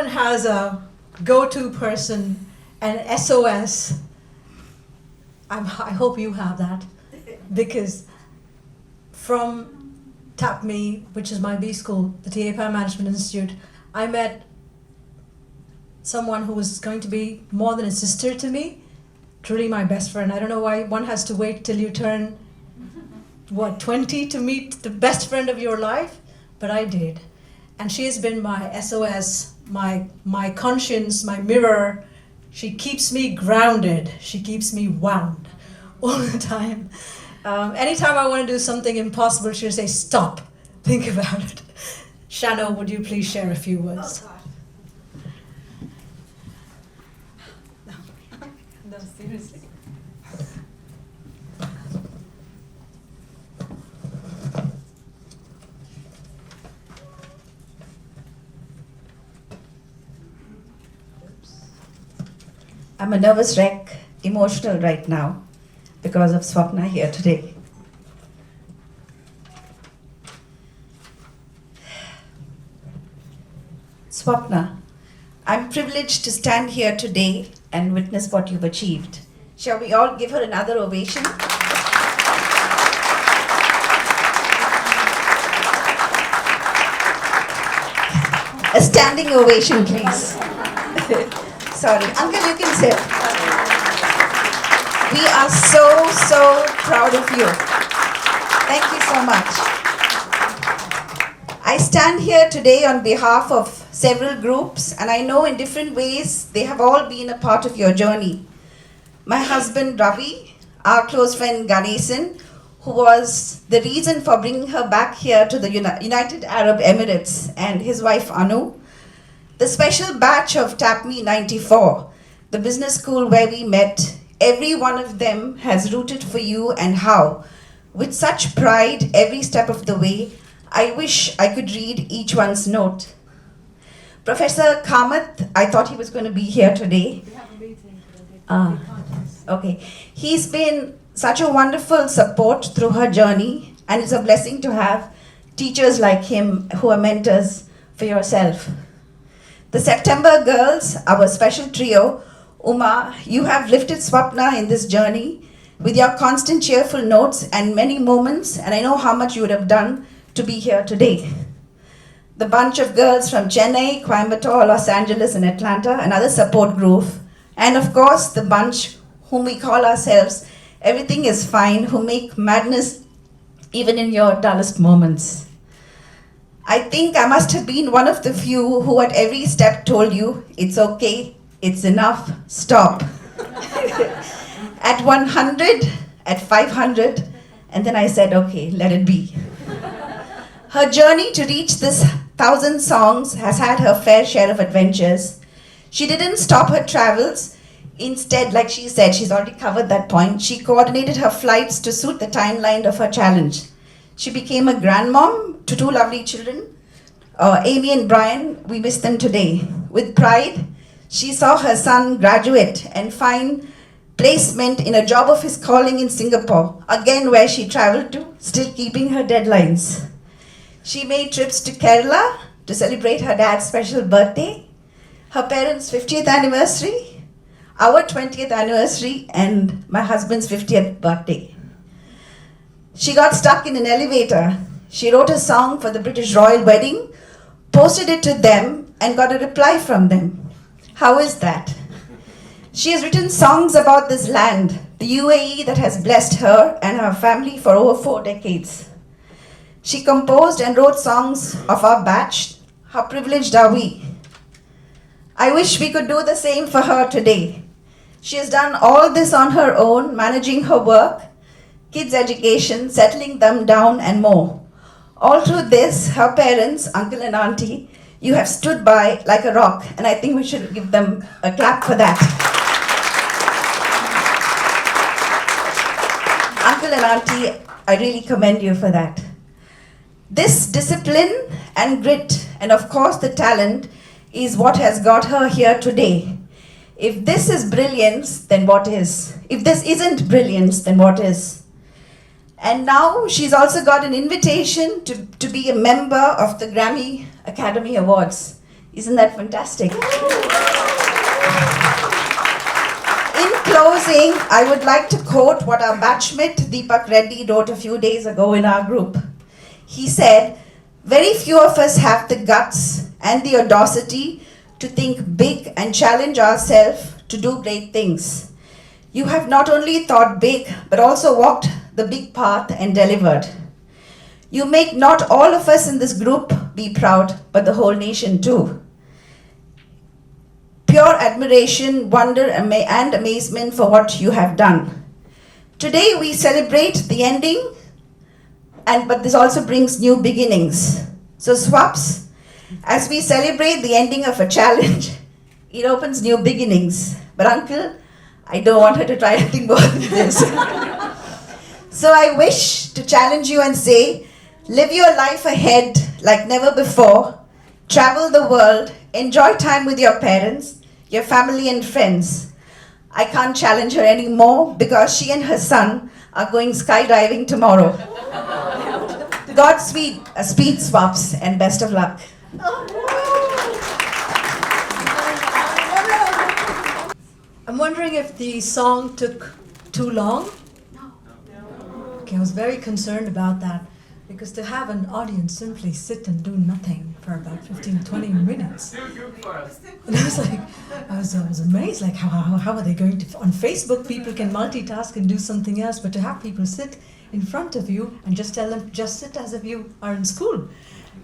anyone has a go-to person, an SOS, I hope you have that, because from TAPME, which is my B school, the TA Power Management Institute, I met someone who was going to be more than a sister to me, truly my best friend. I don't know why one has to wait till you turn, 20 to meet the best friend of your life, but I did. And she has been my SOS, my conscience, my mirror. She keeps me grounded. She keeps me wound all the time. Anytime I want to do something impossible, she'll say, stop, think about it. Shano, would you please share a few words? No, seriously. I'm a nervous wreck, emotional right now, because of Swapna here today. Swapna, I'm privileged to stand here today and witness what you've achieved. Shall we all give her another ovation? A standing ovation, please. Sorry, Uncle, you can sit. We are so proud of you. Thank you so much. I stand here today on behalf of several groups, and I know in different ways they have all been a part of your journey. My husband Ravi, our close friend Ganesan, who was the reason for bringing her back here to the United Arab Emirates, and his wife Anu. The special batch of TAPME 94, the business school where we met, every one of them has rooted for you, and how. With such pride every step of the way, I wish I could read each one's note. Professor Kamath, I thought he was going to be here today. We have a meeting. Okay. He's been such a wonderful support through her journey, and it's a blessing to have teachers like him who are mentors for yourself. The September girls, our special trio, Uma, you have lifted Swapna in this journey with your constant cheerful notes and many moments, and I know how much you would have done to be here today. The bunch of girls from Chennai, Coimbatore, Los Angeles, and Atlanta, another support group, and of course the bunch whom we call ourselves Everything is Fine, who make madness even in your dullest moments. I think I must have been one of the few who at every step told you, it's okay, it's enough, stop. At 100, at 500, and then I said, okay, let it be. Her journey to reach this 1,000 songs has had her fair share of adventures. She didn't stop her travels. Instead, like she said, she's already covered that point, she coordinated her flights to suit the timeline of her challenge. She became a grandmom to two lovely children, Amy and Brian. We miss them today. With pride, she saw her son graduate and find placement in a job of his calling in Singapore, again where she traveled to, still keeping her deadlines. She made trips to Kerala to celebrate her dad's special birthday, her parents' 50th anniversary, our 20th anniversary, and my husband's 50th birthday. She got stuck in an elevator. She wrote a song for the British royal wedding, posted it to them, and got a reply from them. How is that? She has written songs about this land, the UAE that has blessed her and her family for over 4 decades. She composed and wrote songs of our batch. How privileged are we? I wish we could do the same for her today. She has done all this on her own, managing her work, kids' education, settling them down, and more. All through this, her parents, uncle and auntie, you have stood by like a rock, and I think we should give them a clap for that. Uncle and auntie, I really commend you for that. This discipline and grit, and of course the talent, is what has got her here today. If this is brilliance, then what is? If this isn't brilliance, then what is? And now she's also got an invitation to be a member of the Grammy Academy Awards. Isn't that fantastic? In closing, I would like to quote what our batchmate Deepak Reddy wrote a few days ago in our group. He said, "Very few of us have the guts and the audacity to think big and challenge ourselves to do great things. You have not only thought big, but also walked the big path and delivered. You make not all of us in this group be proud, but the whole nation too. Pure admiration, wonder, and amazement for what you have done. Today we celebrate the ending, but this also brings new beginnings. So Swaps, as we celebrate the ending of a challenge, it opens new beginnings. But Uncle, I don't want her to try anything more than this. So I wish to challenge you and say, live your life ahead like never before. Travel the world, enjoy time with your parents, your family and friends. I can't challenge her anymore because she and her son are going skydiving tomorrow. Godspeed, speed Swaps, and best of luck. I'm wondering if the song took too long. Okay, I was very concerned about that because to have an audience simply sit and do nothing for about 15-20 minutes. And I was like, I was amazed, like how are they going to, on Facebook people can multitask and do something else, but to have people sit in front of you and just tell them, just sit as if you are in school.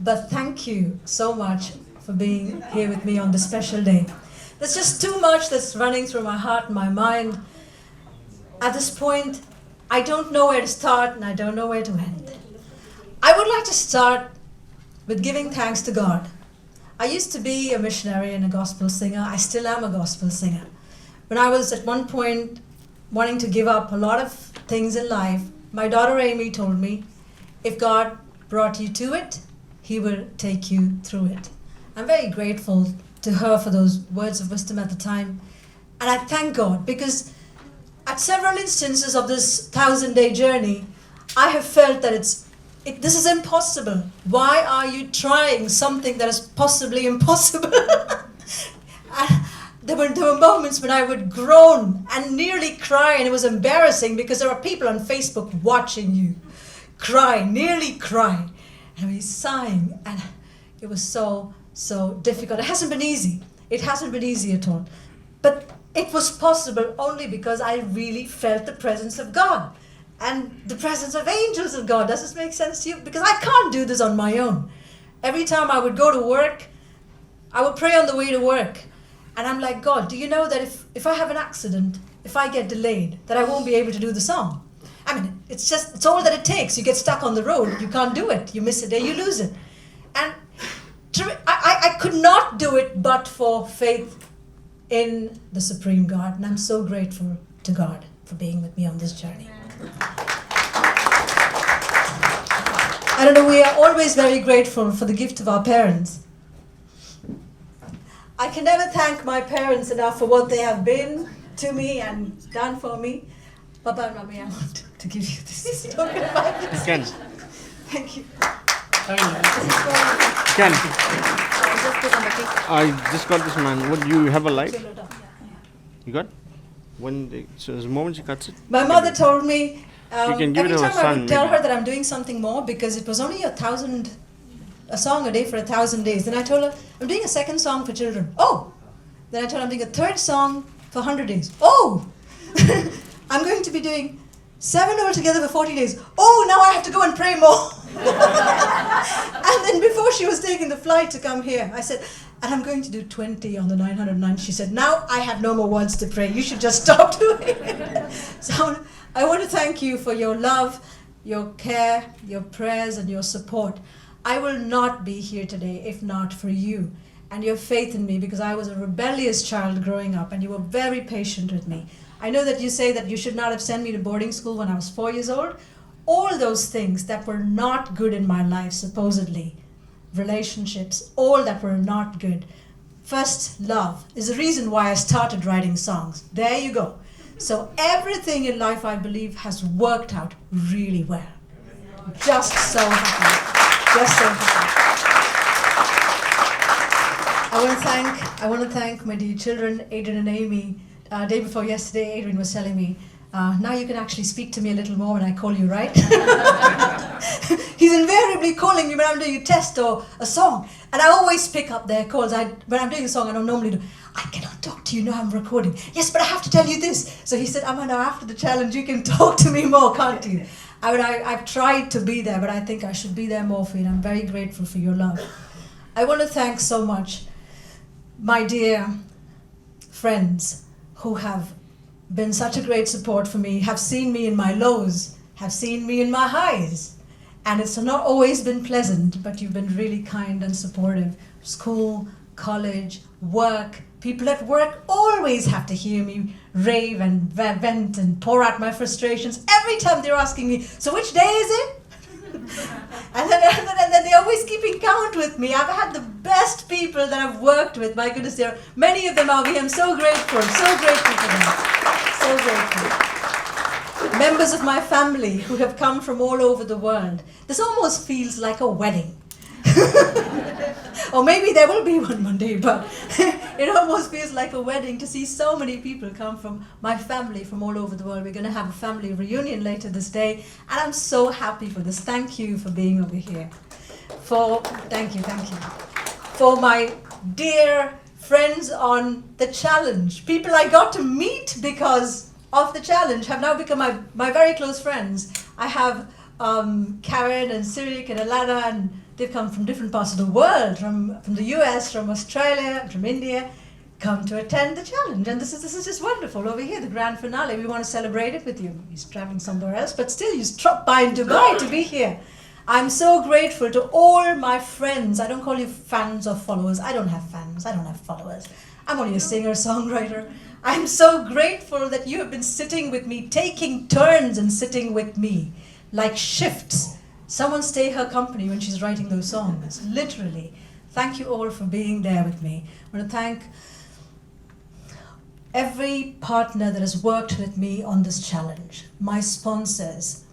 But thank you so much for being here with me on this special day. There's just too much that's running through my heart and my mind. At this point, I don't know where to start and I don't know where to end. I would like to start with giving thanks to God. I used to be a missionary and a gospel singer. I still am a gospel singer. When I was at one point wanting to give up a lot of things in life, my daughter Amy told me, if God brought you to it, He will take you through it. I'm very grateful to her for those words of wisdom at the time. And I thank God because at several instances of this 1,000-day journey, I have felt that this is impossible. Why are you trying something that is possibly impossible? There were moments when I would groan and nearly cry, and it was embarrassing because there are people on Facebook watching you cry, nearly cry. And I was sighing, and it was so difficult. It hasn't been easy. It hasn't been easy at all. But it was possible only because I really felt the presence of God and the presence of angels of God. Does this make sense to you? Because I can't do this on my own. Every time I would go to work, I would pray on the way to work. And I'm like, God, do you know that if I have an accident, if I get delayed, that I won't be able to do the song? I mean, it's all that it takes. You get stuck on the road, you can't do it. You miss a day, you lose it. And I could not do it but for faith in the Supreme God. And I'm so grateful to God for being with me on this journey. I don't know, we are always very grateful for the gift of our parents. I can never thank my parents enough for what they have been to me and done for me. Papa and Mommy, I want to give you this token of my You can. Thank you. Can. I just got this man. What, you have a light? You got? So the moment she cuts it? My mother told me You can give every it to her time I son, would tell maybe. her that I'm doing something more because it was only a song a day for 1,000 days. Then I told her, I'm doing a second song for children. Oh! Then I told her I'm doing a third song for 100 days. Oh! I'm going to be doing 7 altogether for 40 days. Oh, now I have to go and pray more. And then before she was taking the flight to come here, I said, and I'm going to do 20 on the 909. She said, now I have no more words to pray. You should just stop doing it. So I want to thank you for your love, your care, your prayers, and your support. I will not be here today if not for you and your faith in me, because I was a rebellious child growing up and you were very patient with me. I know that you say that you should not have sent me to boarding school when I was 4 years old. All those things that were not good in my life, supposedly, relationships, all that were not good. First love is the reason why I started writing songs. There you go. So everything in life, I believe, has worked out really well. Just so happy. Just so happy. I I want to thank my dear children, Adrian and Amy. Day before yesterday, Adrian was telling me, now you can actually speak to me a little more when I call you, right? He's invariably calling me when I'm doing a test or a song. And I always pick up their calls. When I'm doing a song, I don't normally do, I cannot talk to you, no, I'm recording. Yes, but I have to tell you this. So he said, Amma, now after the challenge, you can talk to me more, can't you? I've tried to be there, but I think I should be there more for you. And I'm very grateful for your love. I want to thank so much my dear friends who have been such a great support for me, have seen me in my lows, have seen me in my highs. And it's not always been pleasant, but you've been really kind and supportive. School, college, work, people at work always have to hear me rave and vent and pour out my frustrations every time they're asking me, so which day is it? and then they're always keeping count with me. I've had the best people that I've worked with. My goodness, there are many of them out here. I'm so grateful for them. So grateful. Members of my family who have come from all over the world. This almost feels like a wedding. Or maybe there will be one day, but it almost feels like a wedding to see so many people come from my family from all over the world. We're going to have a family reunion later this day, and I'm so happy for this. Thank you for being over here. Thank you. For my dear friends on the challenge, people I got to meet because of the challenge have now become my very close friends. I have Karen and Sirik and Alana, and they've come from different parts of the world, from the US, from Australia, from India, come to attend the challenge. And this is just wonderful. Over here, the grand finale, we want to celebrate it with you. He's traveling somewhere else, but still, you dropped by in Dubai to be here. I'm so grateful to all my friends. I don't call you fans or followers. I don't have fans. I don't have followers. I'm only a singer-songwriter. I'm so grateful that you have been sitting with me, taking turns and sitting with me, like shifts. Someone stay her company when she's writing those songs, literally. Thank you all for being there with me. I want to thank every partner that has worked with me on this challenge, my sponsors.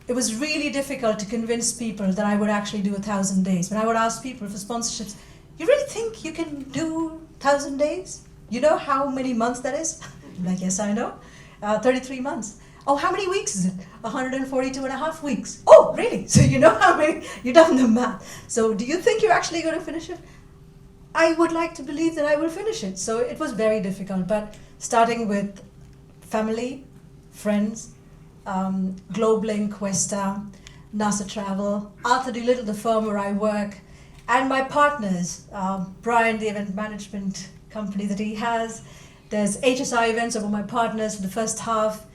It was really difficult to convince people that I would actually do 1,000 days. When I would ask people for sponsorships, you really think you can do 1,000 days? You know how many months that is? I'm like, yes, I know. 33 months. Oh, how many weeks is it? 142 and a half weeks. Oh, really? So you know how many, you've done the math. So do you think you're actually going to finish it? I would like to believe that I will finish it. So it was very difficult, but starting with family, friends, Globelink, Questa, NASA Travel, Arthur D. Little, the firm where I work, and my partners, Brian, the event management company that he has. There's HSI events over my partners for the first half.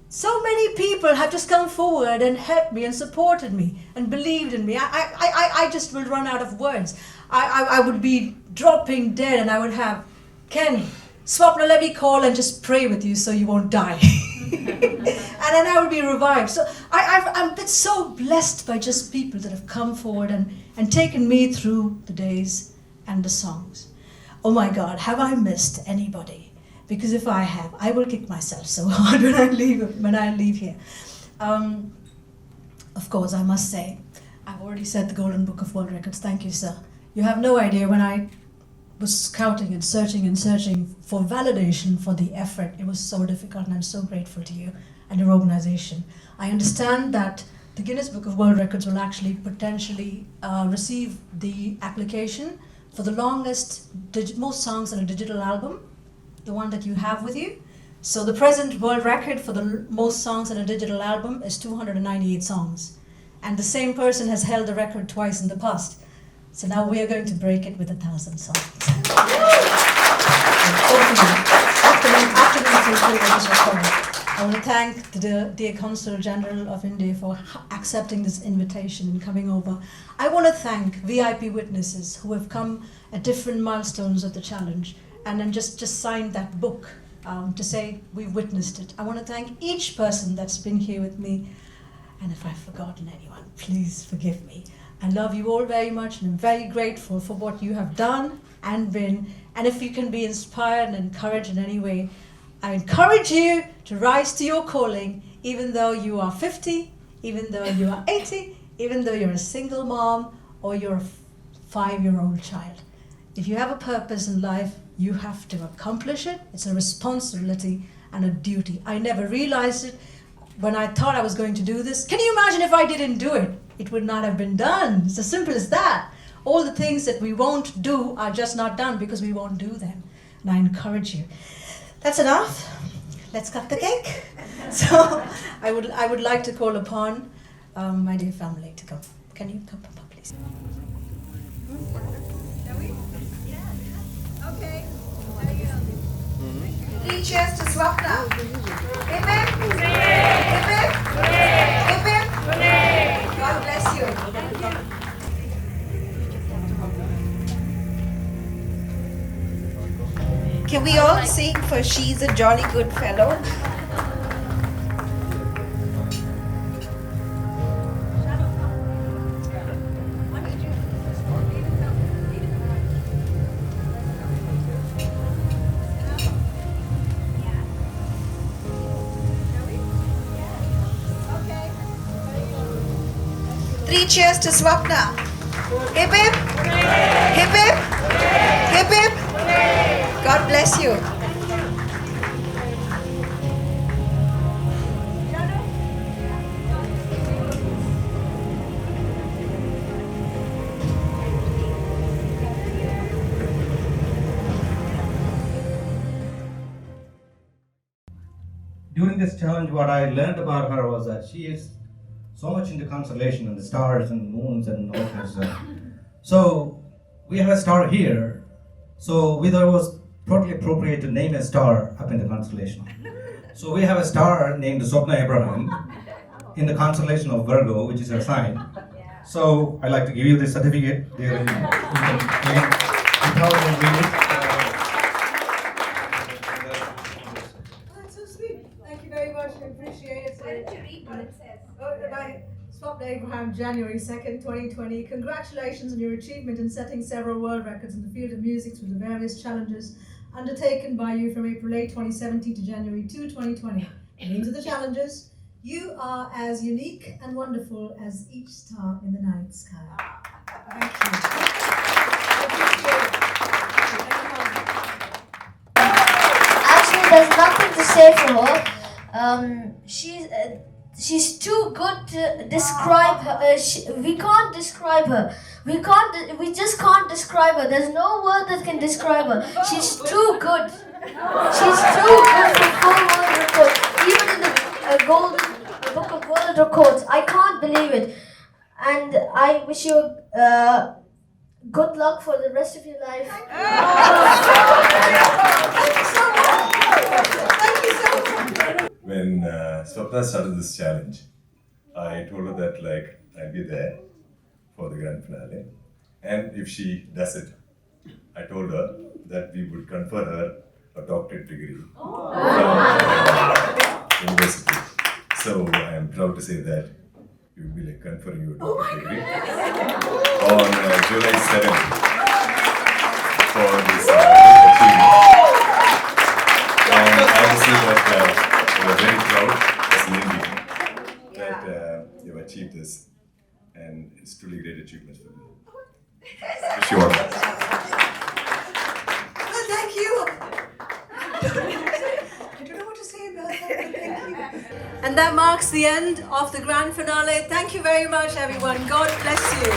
So many people have just come forward and helped me and supported me and believed in me. I just will run out of words. I would be dropping dead and I would have, Ken, Swapna, let me call and just pray with you so you won't die. And then I would be revived. So I've been so blessed by just people that have come forward and taken me through the days and the songs. Oh my God, have I missed anybody? Because if I have, I will kick myself so hard when I leave here. Of course, I must say, I've already said the Golden Book of World Records. Thank you, sir. You have no idea when I was scouting and searching for validation for the effort. It was so difficult, and I'm so grateful to you and your organization. I understand that the Guinness Book of World Records will actually potentially receive the application for the most songs on a digital album, the one that you have with you. So the present world record for the most songs on a digital album is 298 songs. And the same person has held the record twice in the past. So now we are going to break it with 1,000 songs. I want to thank the dear Consul General of India for accepting this invitation and coming over. I want to thank VIP witnesses who have come at different milestones of the challenge and then just signed that book to say we've witnessed it. I want to thank each person that's been here with me. And if I've forgotten anyone, please forgive me. I love you all very much and I'm very grateful for what you have done and been. And if you can be inspired and encouraged in any way, I encourage you to rise to your calling, even though you are 50, even though you are 80, even though you're a single mom or you're a 5-year-old child. if you have a purpose in life, you have to accomplish it. It's a responsibility and a duty. I never realized it when I thought I was going to do this. Can you imagine if I didn't do it? It would not have been done. It's as simple as that. All the things that we won't do are just not done because we won't do them. And I encourage you. That's enough. Let's cut the cake. So I would like to call upon my dear family to come. Can you come up, please? Shall we? Yeah. Okay. There you go. 3 cheers to Swapna. Hip hip. Hip hip. Hip hip. God bless you. Can we all sing for She's a Jolly Good Fellow? Three cheers to Swapna. Hip hip. Hip hip. Hip hip. God bless you. During this challenge, what I learned about her was that she is so much into constellation and the stars and moons and all kinds of stuff. So we have a star here. So we thought it was totally appropriate to name a star up in the constellation. So we have a star named Swapna Abraham in the constellation of Virgo, which is her sign. So I'd like to give you this certificate. There you can claim. You probably won't read it. That's so sweet. Thank you very much. I appreciate it. Why don't you read what it says? Swapna Abraham, January 2nd, 2020. Congratulations on your achievement in setting several world records in the field of music through the various challenges undertaken by you from April 8, 2017 to January 2, 2020. The names of the challenges. You are as unique and wonderful as each star in the night sky. Thank you. Actually, there's nothing to say for her. She's too good to describe her. We can't describe her. We just can't describe her. There's no word that can describe her. She's too good. She's too good for full world records. Even in the golden book of world records. I can't believe it. And I wish you good luck for the rest of your life. When Swapna started this challenge, I told her that I'll be there for the grand finale, and if she does it, I told her that we would confer her a doctorate degree from university. So I am proud to say that we will be conferring you a doctorate degree on July 7th for this achievement. And I will say that we are very proud as an Indian that you have achieved this, and it's truly a great achievement for you. Wish you all the best. Thank you. I don't know what to say about that, but thank you. And that marks the end of the grand finale. Thank you very much, everyone. God bless you.